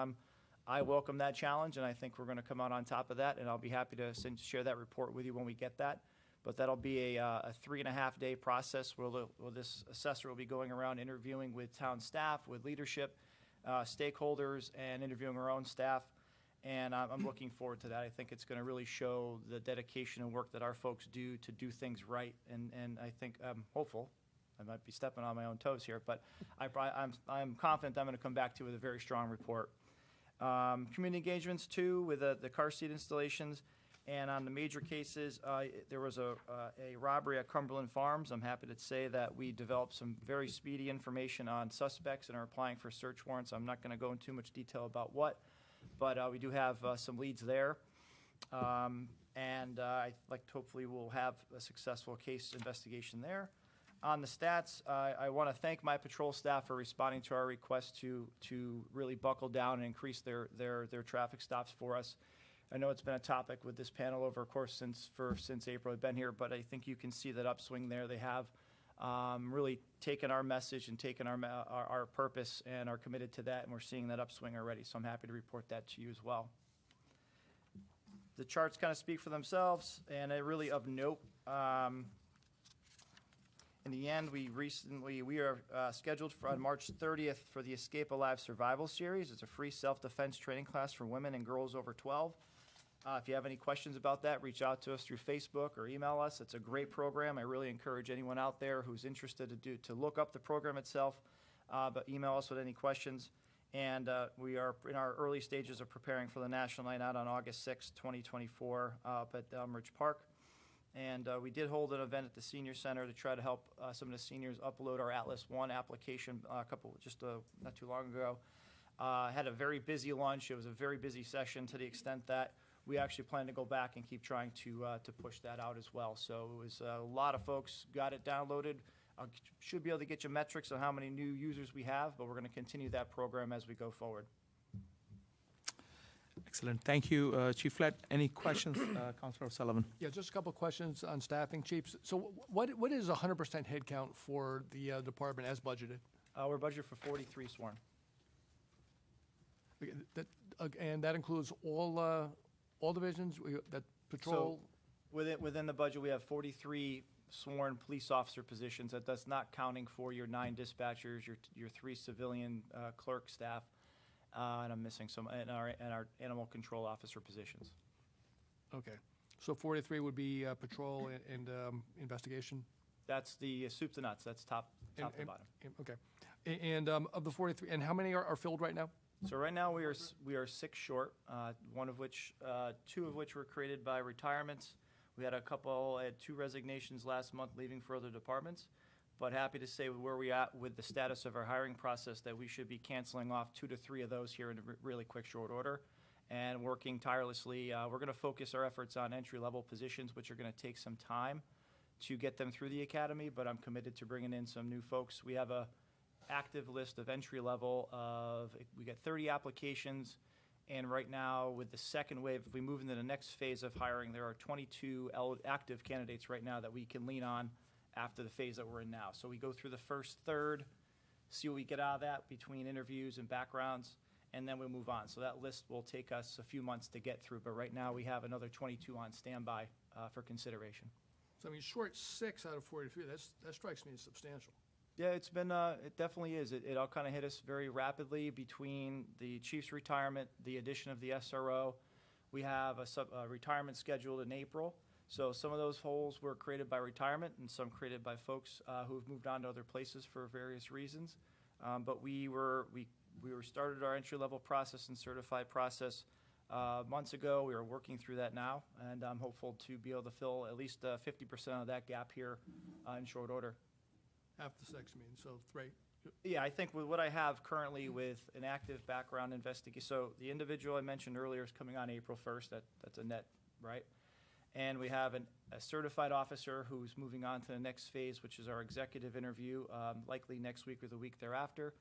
I welcome that challenge, and I think we're going to come out on top of that, and I'll be happy to share that report with you when we get that. But that'll be a 3.5-day process where this assessor will be going around interviewing with town staff, with leadership, stakeholders, and interviewing our own staff. And I'm looking forward to that. I think it's going to really show the dedication and work that our folks do to do things right. And I think I'm hopeful. I might be stepping on my own toes here, but I'm confident I'm going to come back to you with a very strong report. Community engagements too, with the car seat installations. And on the major cases, there was a robbery at Cumberland Farms. I'm happy to say that we developed some very speedy information on suspects and are applying for search warrants. I'm not going to go into too much detail about what, but we do have some leads there. And I like to hopefully we'll have a successful case investigation there. On the stats, I want to thank my patrol staff for responding to our request to really buckle down and increase their traffic stops for us. I know it's been a topic with this panel over, of course, since April I've been here, but I think you can see that upswing there. They have really taken our message and taken our purpose and are committed to that, and we're seeing that upswing already, so I'm happy to report that to you as well. The charts kind of speak for themselves, and really of note, in the end, we are scheduled for on March 30th for the Escape Alive Survival Series. It's a free self-defense training class for women and girls over 12. If you have any questions about that, reach out to us through Facebook or email us. It's a great program. I really encourage anyone out there who's interested to look up the program itself, but email us with any questions. And we are in our early stages of preparing for the National Night Out on August 6th, 2024, up at Elmridge Park. And we did hold an event at the Senior Center to try to help some of the seniors upload our Atlas One application not too long ago. Had a very busy lunch. It was a very busy session to the extent that we actually plan to go back and keep trying to push that out as well. So it was a lot of folks got it downloaded. Should be able to get you metrics on how many new users we have, but we're going to continue that program as we go forward. Excellent. Thank you, Chief Flett. Any questions, Councilor Sullivan? Yeah, just a couple of questions on staffing, Chief. So what is 100% headcount for the department as budgeted? We're budgeted for 43 sworn. Okay, and that includes all divisions that patrol? Within the budget, we have 43 sworn police officer positions. That's not counting for your 9 dispatchers, your 3 civilian clerk staff, and I'm missing some, and our animal control officer positions. Okay. So 43 would be patrol and investigation? That's the soup to nuts. That's top to bottom. Okay. And of the 43, and how many are filled right now? So right now we are 6 short. One of which, 2 of which were created by retirements. We had 2 resignations last month leaving for other departments. But happy to say where we at with the status of our hiring process that we should be canceling off 2 to 3 of those here in a really quick short order and working tirelessly. We're going to focus our efforts on entry-level positions, which are going to take some time to get them through the academy, but I'm committed to bringing in some new folks. We have a active list of entry-level we got 30 applications, and right now with the second wave, if we move into the next phase of hiring, there are 22 active candidates right now that we can lean on after the phase that we're in now. So we go through the first third, see what we get out of that between interviews and backgrounds, and then we'll move on. So that list will take us a few months to get through, but right now we have another 22 on standby for consideration. So I mean, short 6 out of 43, that strikes me as substantial. Yeah, it's been, it definitely is. It all kind of hit us very rapidly between the chief's retirement, the addition of the SRO. We have a retirement scheduled in April. So some of those holes were created by retirement and some created by folks who have moved on to other places for various reasons. But we started our entry-level process and certified process months ago. We are working through that now, and I'm hopeful to be able to fill at least 50% of that gap here in short order. Half the six means, so 3. Yeah, I think with what I have currently with an active background investigation, so the individual I mentioned earlier is coming on April 1st. That's a net, right? And we have a certified officer who's moving on to the next phase, which is our executive interview, likely next week or the week thereafter.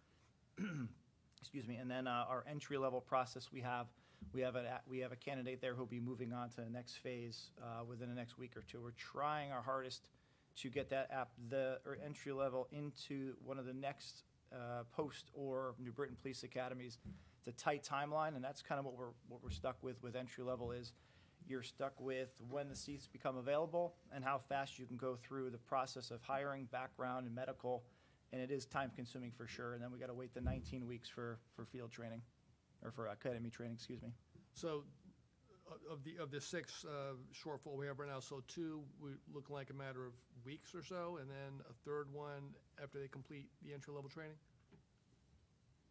Excuse me. And then our entry level process, we have a candidate there who'll be moving on to the next phase within the next week or two. We're trying our hardest to get that entry level into one of the next Post or New Britain Police Academies. It's a tight timeline, and that's kind of what we're stuck with entry level is you're stuck with when the seats become available and how fast you can go through the process of hiring, background, and medical, and it is time consuming for sure. And then we got to wait the 19 weeks for field training, or for academy training, excuse me. So of the 6 shortfall we have right now, so 2 would look like a matter of weeks or so, and then a third one after they complete the entry-level training?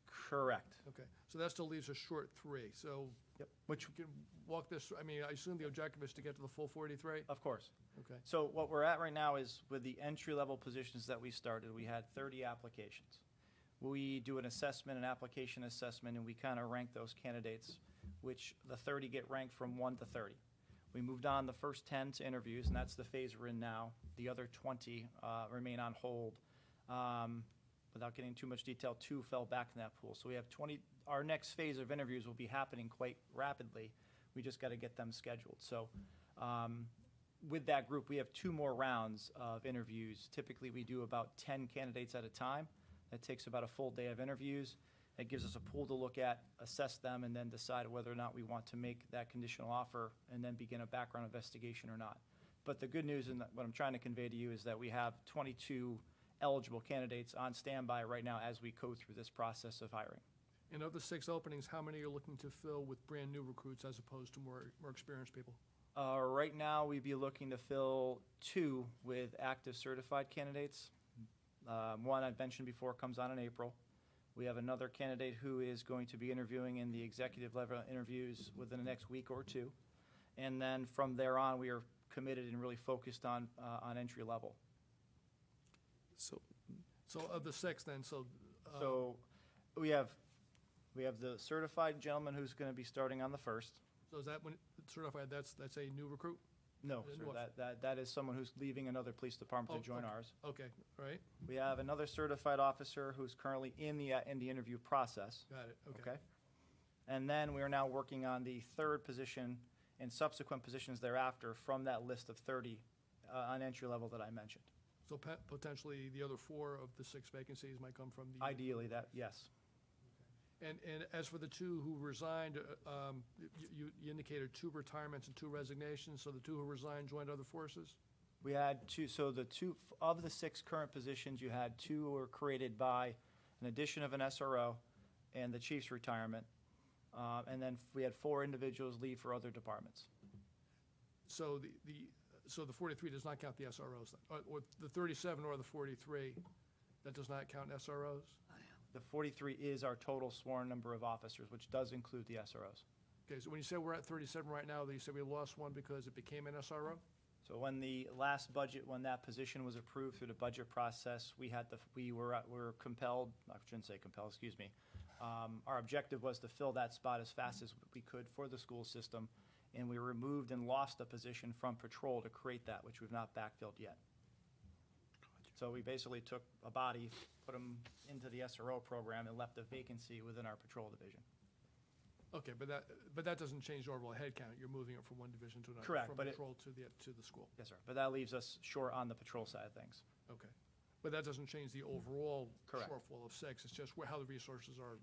Correct. Okay, so that still leaves a short 3. So Yep. Which, you can walk this, I mean, I assume the objective is to get to the full 43? of course. Okay, So what we're at right now is with the entry-level positions that we started, we had 30 applications. We do an assessment, an application assessment, and we kind of rank those candidates, which the 30 get ranked from 1 to 30. We moved on the first 10 to interviews, and that's the phase we're in now. The other 20 remain on hold. Without getting too much detail, 2 fell back in that pool. So we have 20, our next phase of interviews will be happening quite rapidly. We just got to get them scheduled. So with that group, we have 2 more rounds of interviews. Typically, we do about 10 candidates at a time. That takes about a full day of interviews. It gives us a pool to look at, assess them, and then decide whether or not we want to make that conditional offer and then begin a background investigation or not. But the good news, and what I'm trying to convey to you, is that we have 22 eligible candidates on standby right now as we go through this process of hiring. and of the 6 openings, how many are looking to fill with brand-new recruits as opposed to more experienced people? Right now, we'd be looking to fill 2 with active certified candidates. One I mentioned before comes on in April. We have another candidate who is going to be interviewing in the executive level interviews within the next week or 2. And then from there on, we are committed and really focused on entry level. So, So of the 6 then, so. So we have the certified gentleman who's going to be starting on the 1st. So is that when certified, that's a new recruit? No, Then sir, what? that is someone who's leaving another police department Oh, to join okay. ours. Okay, all right, We have another certified officer who's currently in the interview process. got it, okay. Okay. And then we are now working on the 3rd position and subsequent positions thereafter from that list of 30 on entry level that I mentioned. So potentially the other 4 of the 6 vacancies might come from the. Ideally, that, yes. And as for the 2 who resigned, you indicated 2 retirements and 2 resignations, so the 2 who resigned joined other forces? We had 2, so the 2, of the 6 current positions, you had 2 were created by an addition of an SRO and the chief's retirement. And then we had 4 individuals leave for other departments. So so the 43 does not count the SROs then? Or the 37 or the 43, that does not count SROs? The 43 is our total sworn number of officers, which does include the SROs. Okay, so when you say we're at 37 right now, you said we lost 1 because it became an SRO? So when the last budget, when that position was approved through the budget process, we were compelled, I shouldn't say compelled, excuse me. Our objective was to fill that spot as fast as we could for the school system, and we removed and lost a position from patrol to create that, which we've not backfilled yet. So we basically took a body, put them into the SRO program, and left a vacancy within our patrol division. Okay, but that doesn't change the overall head count. You're moving it from one division to another. Correct, From but it- patrol to the school. Yes, sir. But that leaves us short on the patrol side of things. Okay. But that doesn't change the overall Correct. shortfall of 6. It's just how the resources are.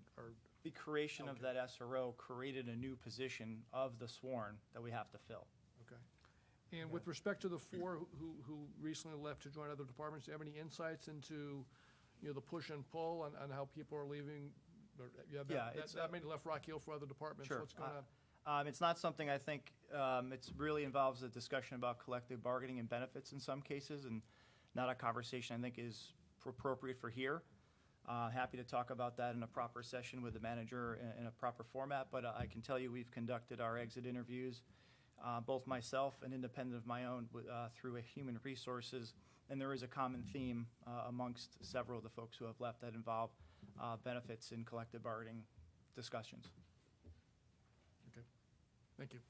The creation of that SRO created a new position of the sworn that we have to fill. Okay. And with respect to the 4 who recently left to join other departments, do you have any insights into, the push and pull on how people are leaving? Or you have Yeah, that it's, many left Rock Hill for other departments? Sure. What's going on? It's not something I think, it's really involves a discussion about collective bargaining and benefits in some cases, and not a conversation I think is appropriate for here. Happy to talk about that in a proper session with the manager in a proper format, but I can tell you we've conducted our exit interviews, both myself and independent of my own, through a human resources, and there is a common theme amongst several of the folks who have left that involve benefits in collective bargaining discussions. Thank you.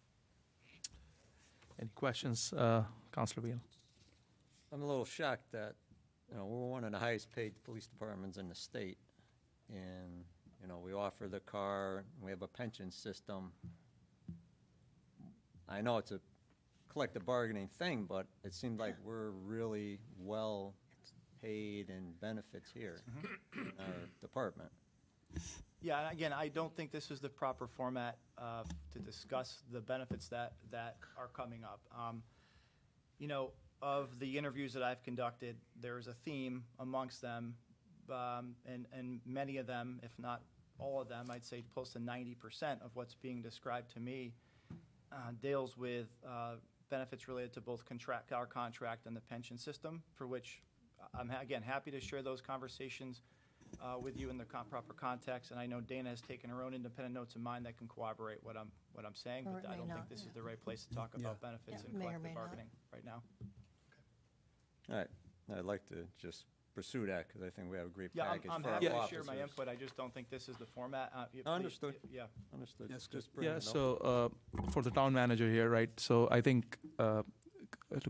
Any questions, Councilor Wheel? I'm a little shocked that, we're one of the highest paid police departments in the state. And, we offer the car, we have a pension system. I know it's a collective bargaining thing, but it seems like we're really well paid in benefits here in our department. Yeah, and again, I don't think this is the proper format to discuss the benefits that are coming up. Of the interviews that I've conducted, there's a theme amongst them, and many of them, if not all of them, I'd say close to 90% of what's being described to me deals with benefits related to both our contract and the pension system, for which I'm, again, happy to share those conversations with you in the proper context, and I know Dana has taken her own independent notes in mind that can corroborate what I'm saying, Or but it I may don't not, think this is yeah. the right place to talk about benefits Yeah, and may or collective may not. bargaining right now. All right, I'd like to just pursue that, because I think we have a great Yeah, package I'm for our happy officers. to share my input. I just don't think this is the format. Understood. Yeah. Understood. That's good. Just bringing Yeah, it up. so for the town manager here, right, so I think to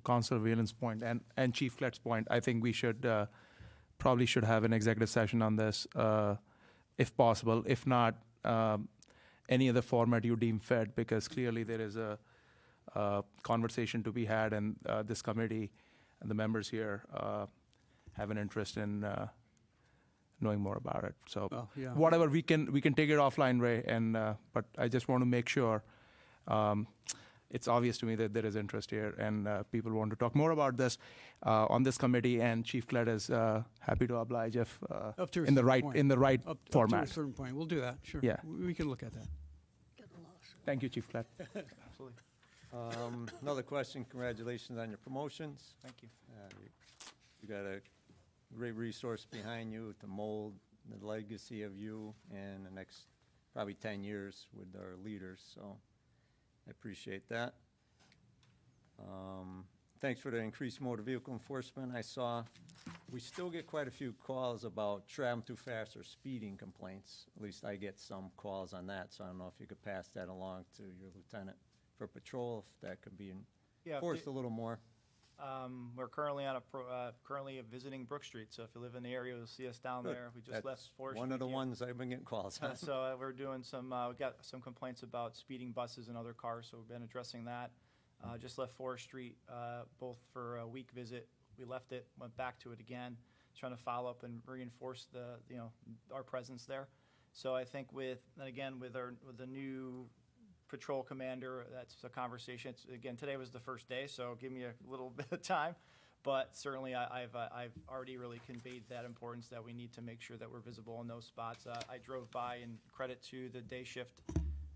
Councilor Whelan's point and Chief Klett's point, I think we should, probably should have an executive session on this, if possible. If not, any other format you deem fit, because clearly there is a conversation to be had, and this committee and the members here have an interest in knowing more about it. So Well, yeah. whatever, we can take it offline, Ray, and but I just want to make sure it's obvious to me that there is interest here, and people want to talk more about this on this committee, and Chief Klett is happy to oblige if Up to a in the certain right point. Up to a format. certain point. We'll do that, sure. Yeah. We can look at that. Thank you, Chief Klett. Absolutely. Another question, congratulations on your promotions. Thank you. You got a great resource behind you to mold the legacy of you in the next probably 10 years with our leaders, so I appreciate that. Thanks for the increased motor vehicle enforcement. I saw we still get quite a few calls about traveling too fast or speeding complaints. At least I get some calls on that, so I don't know if you could pass that along to your lieutenant for patrol, if that could be Yeah, enforced a little more. we're currently on currently visiting Brook Street, so if you live in the area, you'll see us down Good. there. We just That's left Forest one of Street the here. ones I've been getting calls on. So we're doing some, we got some complaints about speeding buses and other cars, so we've been addressing that. Just left Forest Street, both for a week visit. We left it, went back to it again, trying to follow up and reinforce our presence there. So I think with the new patrol commander, that's a conversation. Again, today was the first day, so give me a little bit of time. But certainly, I've already really conveyed that importance that we need to make sure that we're visible in those spots. I drove by, and credit to the day shift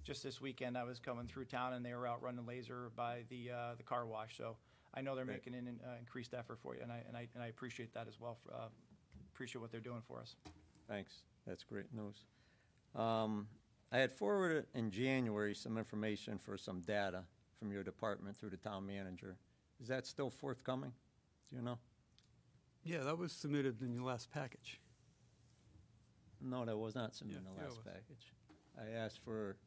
just this weekend. I was coming through town, and they were out running laser by the car wash. So I know they're Great. making an increased effort for you, and I appreciate that as well. Appreciate what they're doing for us. Thanks, that's great news. I had forwarded in January some information for some data from your department through the town manager. Is that still forthcoming? Do you know? Yeah, that was submitted in your last package. No, that was not submitted in Yeah, the yeah, it last was. package. I asked for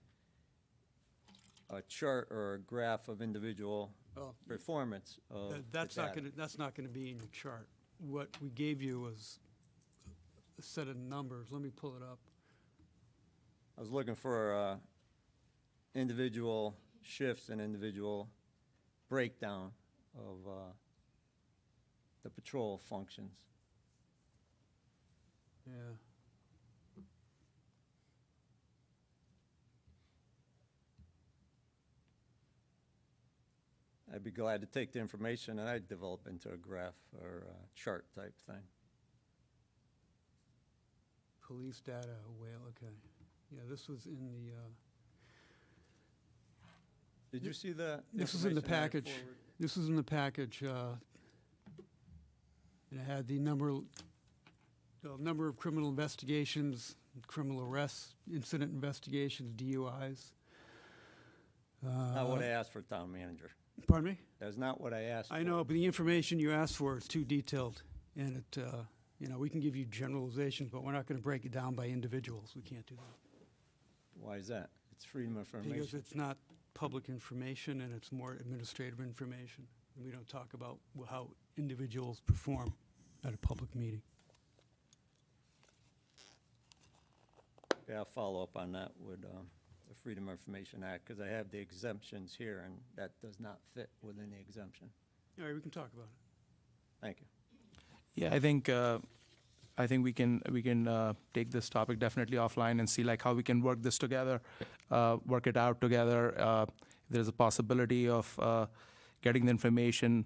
a chart or a graph of individual Well, performance of the that's not data. gonna be in your chart. What we gave you was a set of numbers. Let me pull it up. I was looking for individual shifts and individual breakdown of the patrol functions. Yeah. I'd be glad to take the information and I'd develop into a graph or a chart type thing. Police data, whale, okay. Yeah, this was in the, Did you see the this was in the information I had package. forwarded? This was in the package, and it had the The number of criminal investigations, criminal arrests, incident investigations, DUIs. Not what I asked for, town manager. Pardon me? That's not what I asked for. I know, but the information you asked for is too detailed, and it, you know, we can give you generalizations, but we're not going to break it down by individuals. We can't do that. Why is that? It's freedom of Because information. it's not public information, and it's more administrative information. And we don't talk about how individuals perform at a public meeting. Yeah, I'll follow up on that with the Freedom of Information Act, because I have the exemptions here, and that does not fit within the exemption. All right, we can talk about it. Thank you. Yeah, I think we can take this topic definitely offline and see like how we can work this together, work it out together. There's a possibility of getting the information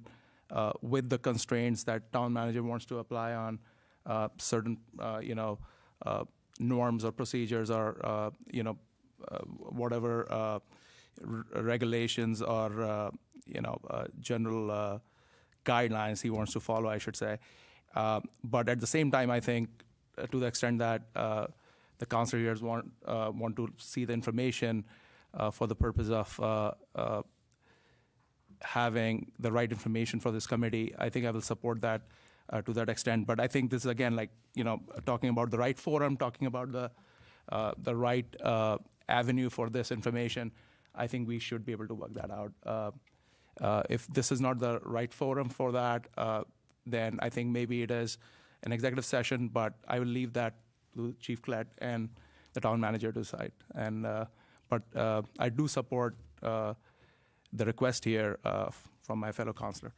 with the constraints that town manager wants to apply on certain, norms or procedures or, whatever regulations or, general guidelines he wants to follow, I should say. But at the same time, I think to the extent that the councilors want to see the information for the purpose of having the right information for this committee, I think I will support that to that extent. But I think this is, again, like, talking about the right forum, talking about the right avenue for this information. I think we should be able to work that out. If this is not the right forum for that, then I think maybe it is an executive session, but I will leave that to Chief Klett and the town manager to decide. But I do support the request here from my fellow councilor.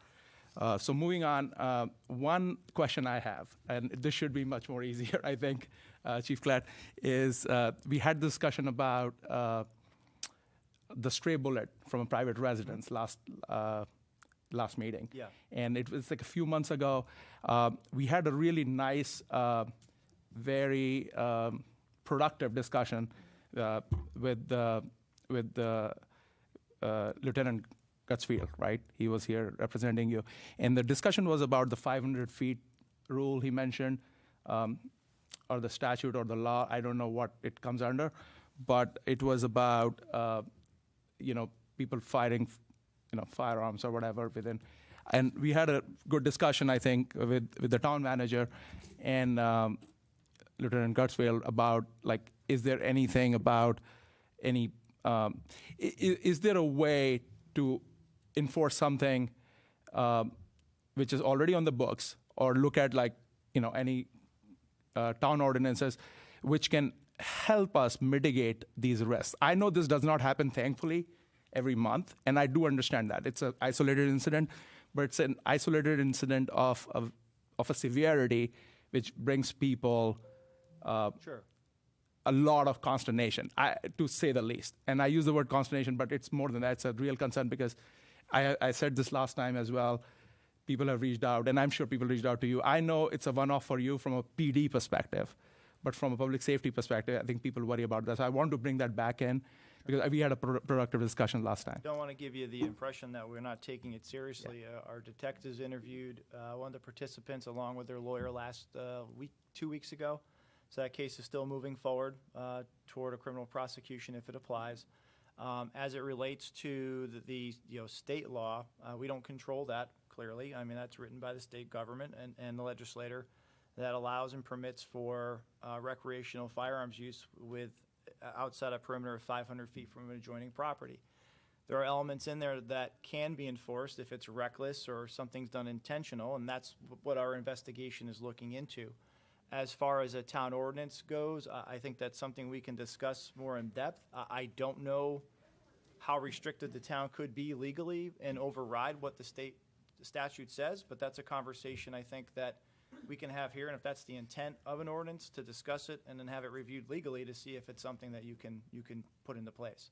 So moving on, one question I have, and this should be much more easier, I think, Chief Klett, is we had discussion about the stray bullet from a private residence last meeting. Yeah. And it was like a few months ago. We had a really nice, very productive discussion with Lieutenant Gutsfield, right? He was here representing you. And the discussion was about the 500 feet rule he mentioned, or the statute or the law. I don't know what it comes under. But it was about, people firing, firearms or whatever within. And we had a good discussion, I think, with the town manager and Lieutenant Gutsfield about, like, is there anything about any, is there a way to enforce something which is already on the books, or look at, like, any town ordinances which can help us mitigate these risks? I know this does not happen, thankfully, every month, and I do understand that. It's an isolated incident, but it's an isolated incident of a severity which brings people Sure. a lot of consternation, to say the least. And I use the word consternation, but it's more than that. It's a real concern, because I said this last time as well. People have reached out, and I'm sure people reached out to you. I know it's a one-off for you from a PD perspective, but from a public safety perspective, I think people worry about that. So I want to bring that back in, because we had a productive discussion last time. Don't want to give you the impression that we're not taking it seriously. Our detectives interviewed one of the participants along with their lawyer last 2 weeks ago. So that case is still moving forward toward a criminal prosecution if it applies. As it relates to the state law, we don't control that, clearly. I mean, that's written by the state government and the legislator that allows and permits for recreational firearms use with outside a perimeter of 500 feet from an adjoining property. There are elements in there that can be enforced if it's reckless or something's done intentional, and that's what our investigation is looking into. As far as a town ordinance goes, I think that's something we can discuss more in depth. I don't know how restricted the town could be legally and override what the state statute says, but that's a conversation I think that we can have here, and if that's the intent of an ordinance, to discuss it and then have it reviewed legally to see if it's something that you can put into place.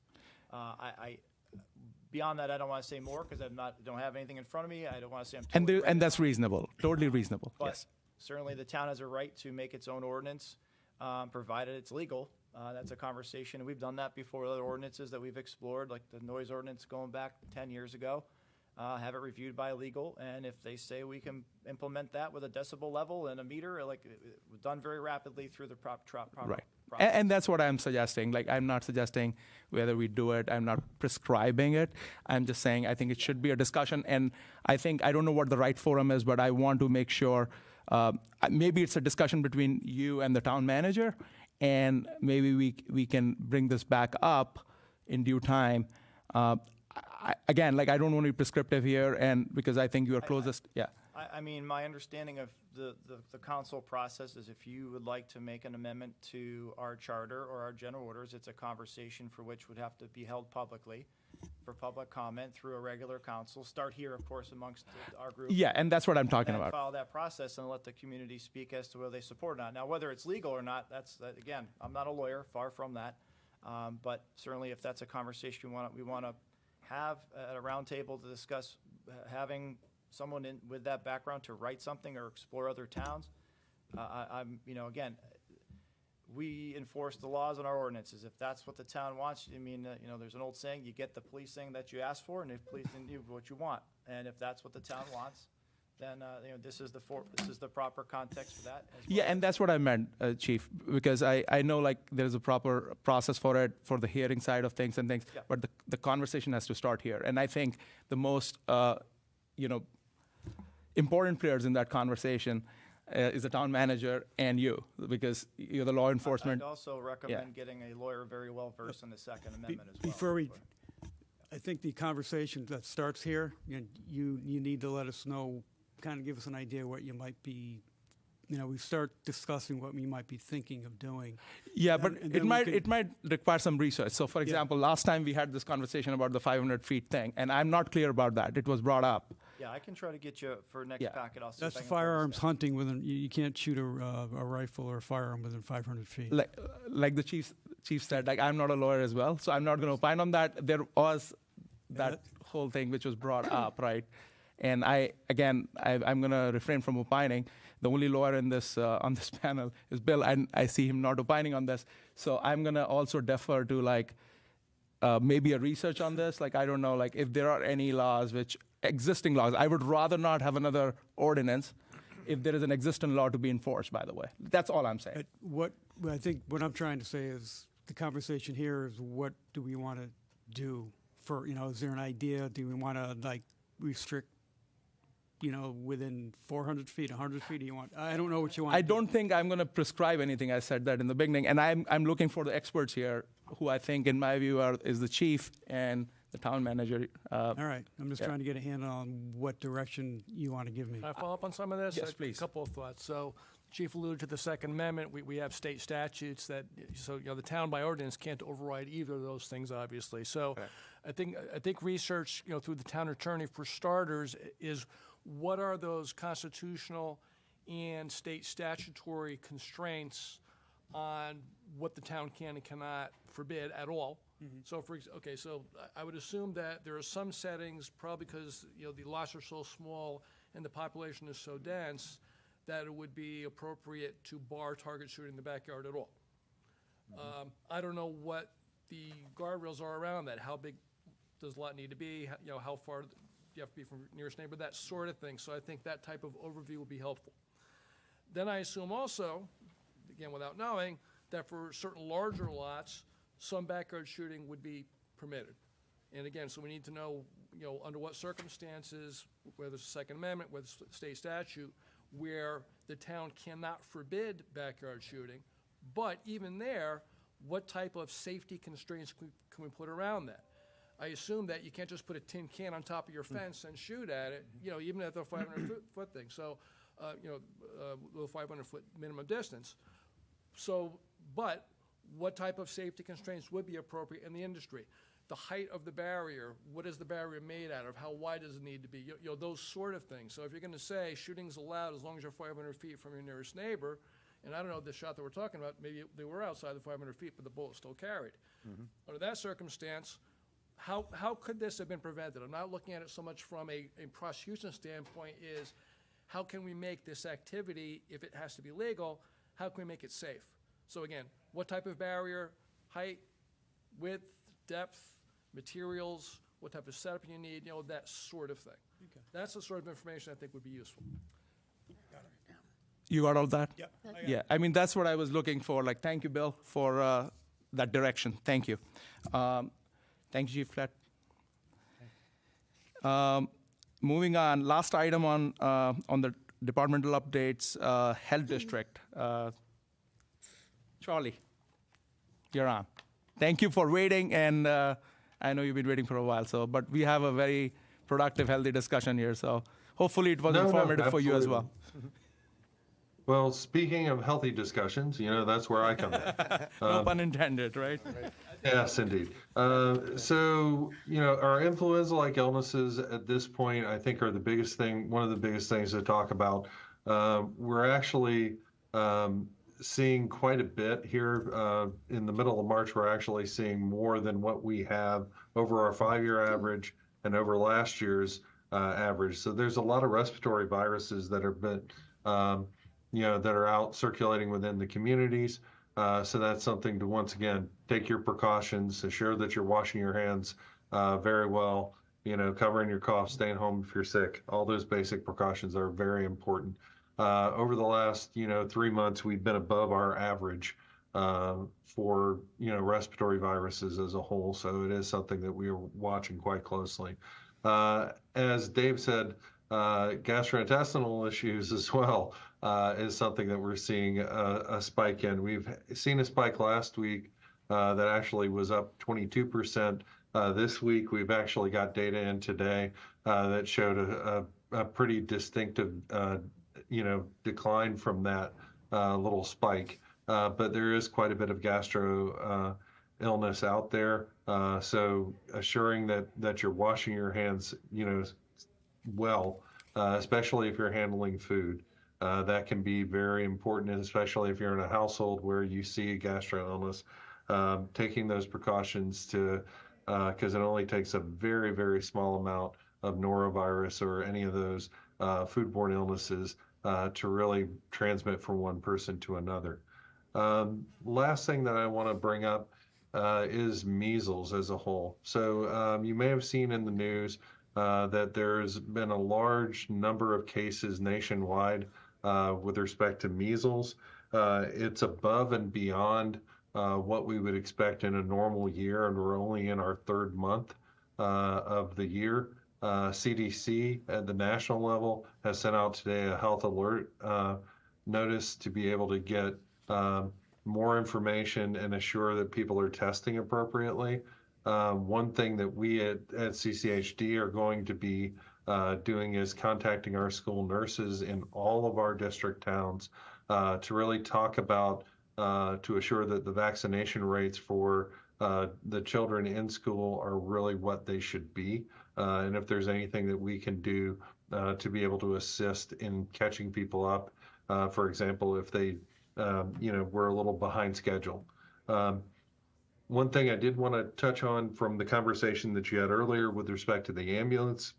Beyond that, I don't want to say more because don't have anything in front of me. I don't want to say I'm totally And that's reasonable, totally reasonable, but yes. certainly the town has a right to make its own ordinance, provided it's legal. That's a conversation. We've done that before with other ordinances that we've explored, like the noise ordinance going back 10 years ago. have it reviewed by legal, and if they say we can implement that with a decibel level and a meter, like, done very rapidly through the proper Right. process. And that's what I'm suggesting. Like, I'm not suggesting whether we do it. I'm not prescribing it. I'm just saying I think it should be a discussion. And I don't know what the right forum is, but I want to make sure maybe it's a discussion between you and the town manager, and maybe we can bring this back up in due time. Again, like, I don't want to be prescriptive here, and because I think you are closest. Yeah. I mean, my understanding of the council process is if you would like to make an amendment to our charter or our general orders, it's a conversation for which would have to be held publicly for public comment through a regular council. Start here, of course, amongst our group. Yeah, and that's what I'm talking And about. follow that process and let the community speak as to whether they support or not. Now, whether it's legal or not, again, I'm not a lawyer, far from that. But certainly if that's a conversation we want to have at a roundtable to discuss having someone with that background to write something or explore other towns. Again, we enforce the laws and our ordinances. If that's what the town wants, there's an old saying, you get the policing that you ask for, and if policing you what you want. And if that's what the town wants, then, this is the proper context for that. As well. Yeah, and that's what I meant, Chief, because I know, like, there's a proper process for it, for the hearing side of things and things, Yeah. but the conversation has to start here. And I think the most, important players in that conversation is the town manager and you, because you're the law enforcement. I'd also recommend getting a lawyer very well versed in the Second Amendment as well. Before I think the conversation that starts here, you need to let us know, kind of give us an idea what you might be, we start discussing what we might be thinking of doing. Yeah, And- but and it then we might can- it might require some research. So, for example, last time we had this conversation about the 500 feet thing, and I'm not clear about that. It was brought up. Yeah, I can try to get you for next Yeah. packet. I'll see That's if I the can pull this firearms down. hunting within, you can't shoot a rifle or a firearm within 500 feet. Like the chief said, like, I'm not a lawyer as well, so I'm not going to opine on that. There was that whole thing which was brought up, right? And I'm going to refrain from opining. The only lawyer in this on this panel is Bill, and I see him not opining on this. So I'm going to also defer to, like, maybe a research on this. Like, I don't know, like, if there are any laws existing laws. I would rather not have another ordinance if there is an existing law to be enforced, by the way. That's all I'm saying. I think what I'm trying to say is the conversation here is what do we want to do for, is there an idea? Do we want to, like, restrict, within 400 feet, 100 feet? I don't know what you want. I don't think I'm going to prescribe anything. I said that in the beginning, and I'm looking for the experts here, who I think, in my view, is the chief and the town manager. All right, I'm just Yeah. trying to get a handle on what direction you want to give me. Can I follow up on some of this? Yes, A please. couple of thoughts. So, Chief alluded to the Second Amendment. We have state statutes that, the town by ordinance can't override either of those things, obviously. So, I think research, through the town attorney, for starters, is what are those constitutional and state statutory constraints on what the town can and cannot forbid at all. So so I would assume that there are some settings, probably because, the lots are so small and the population is so dense, that it would be appropriate to bar target shooting in the backyard at all. I don't know what the guardrails are around that. How big does the lot need to be? How far do you have to be from nearest neighbor? That sort of thing. So I think that type of overview would be helpful. Then I assume also, again, without knowing, that for certain larger lots, some backyard shooting would be permitted. And again, so we need to know, under what circumstances, whether it's the Second Amendment, whether it's state statute, where the town cannot forbid backyard shooting. But even there, what type of safety constraints can we put around that? I assume that you can't just put a tin can on top of your fence and shoot at it, even at the 500-foot thing. So, the 500-foot minimum distance. So, but what type of safety constraints would be appropriate in the industry? The height of the barrier, what is the barrier made out of? How wide does it need to be? Those sort of things. So if you're going to say shooting's allowed as long as you're 500 feet from your nearest neighbor, and I don't know the shot that we're talking about, maybe they were outside the 500 feet, but the bullet still carried. Under that circumstance, how could this have been prevented? I'm not looking at it so much from a prosecution standpoint, is how can we make this activity, if it has to be legal, how can we make it safe? So again, what type of barrier, height, width, depth, materials, what type of setup you need, that sort of thing. That's the sort of information I think would be useful. You got all that? Yep. Yeah, I mean, that's what I was looking for. Like, thank you, Bill, for that direction. Thank you. Thank you, Chief Flat. Moving on, last item on the departmental updates, Health District. Charlie, you're on. Thank you for waiting, and I know you've been waiting for a while, but we have a very productive, healthy discussion here, so hopefully it was informative for you as well. Well, speaking of healthy discussions, that's where I come in. No pun intended, right? Yes, indeed. So, our influenza-like illnesses at this point, I think, are one of the biggest things to talk about. We're actually seeing quite a bit here. In the middle of March, we're actually seeing more than what we have over our 5-year average and over last year's average. So there's a lot of respiratory viruses that have been that are out circulating within the communities. So that's something to, once again, take your precautions, assure that you're washing your hands very well, covering your cough, staying home if you're sick. All those basic precautions are very important. Over the last, 3 months, we've been above our average for, respiratory viruses as a whole. So it is something that we are watching quite closely. As Dave said, gastrointestinal issues as well is something that we're seeing a spike in. We've seen a spike last week that actually was up 22%. This week, we've actually got data in today that showed a pretty distinctive, decline from that little spike. But there is quite a bit of gastro illness out there. So assuring that you're washing your hands, well, especially if you're handling food. That can be very important, especially if you're in a household where you see a gastro illness. Taking those precautions because it only takes a very, very small amount of norovirus or any of those foodborne illnesses to really transmit from one person to another. Last thing that I want to bring up is measles as a whole. So you may have seen in the news that there's been a large number of cases nationwide with respect to measles. It's above and beyond what we would expect in a normal year, and we're only in our 3rd month of the year. CDC at the national level has sent out today a health alert notice to be able to get more information and assure that people are testing appropriately. One thing that we at CCHD are going to be doing is contacting our school nurses in all of our district towns to really talk about, to assure that the vaccination rates for the children in school are really what they should be. And if there's anything that we can do to be able to assist in catching people up, for example, if they, were a little behind schedule. One thing I did want to touch on from the conversation that you had earlier with respect to the ambulance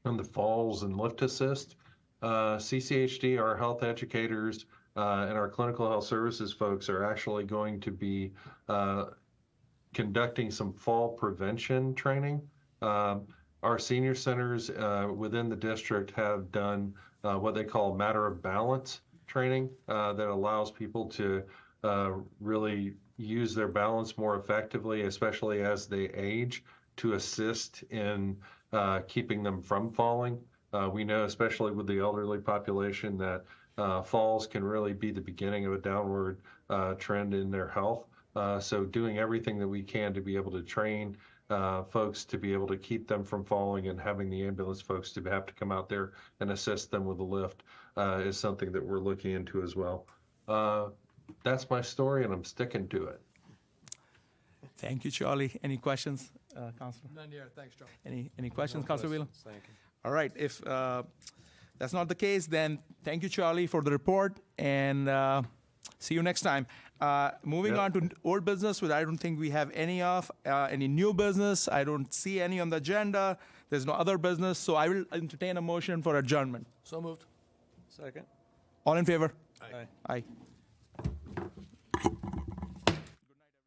and the falls and lift assist, CCHD, our health educators, and our clinical health services folks are actually going to be conducting some fall prevention training. Our senior centers within the district have done what they call matter of balance training that allows people to really use their balance more effectively, especially as they age, to assist in keeping them from falling. We know, especially with the elderly population, that falls can really be the beginning of a downward trend in their health. So doing everything that we can to be able to train folks to be able to keep them from falling, and having the ambulance folks to have to come out there and assist them with a lift is something that we're looking into as well. That's my story, and I'm sticking to it. Thank you, Charlie. Any questions, Councilor? None here. Thanks, John. Any questions, Councilor Wheeler? Thank you. All right, if that's not the case, then thank you, Charlie, for the report, and see you next time. Moving Yep. on to old business, which I don't think we have any of. Any new business? I don't see any on the agenda. There's no other business, so I will entertain a motion for adjournment. So moved. Second? All in favor? Aye. Aye.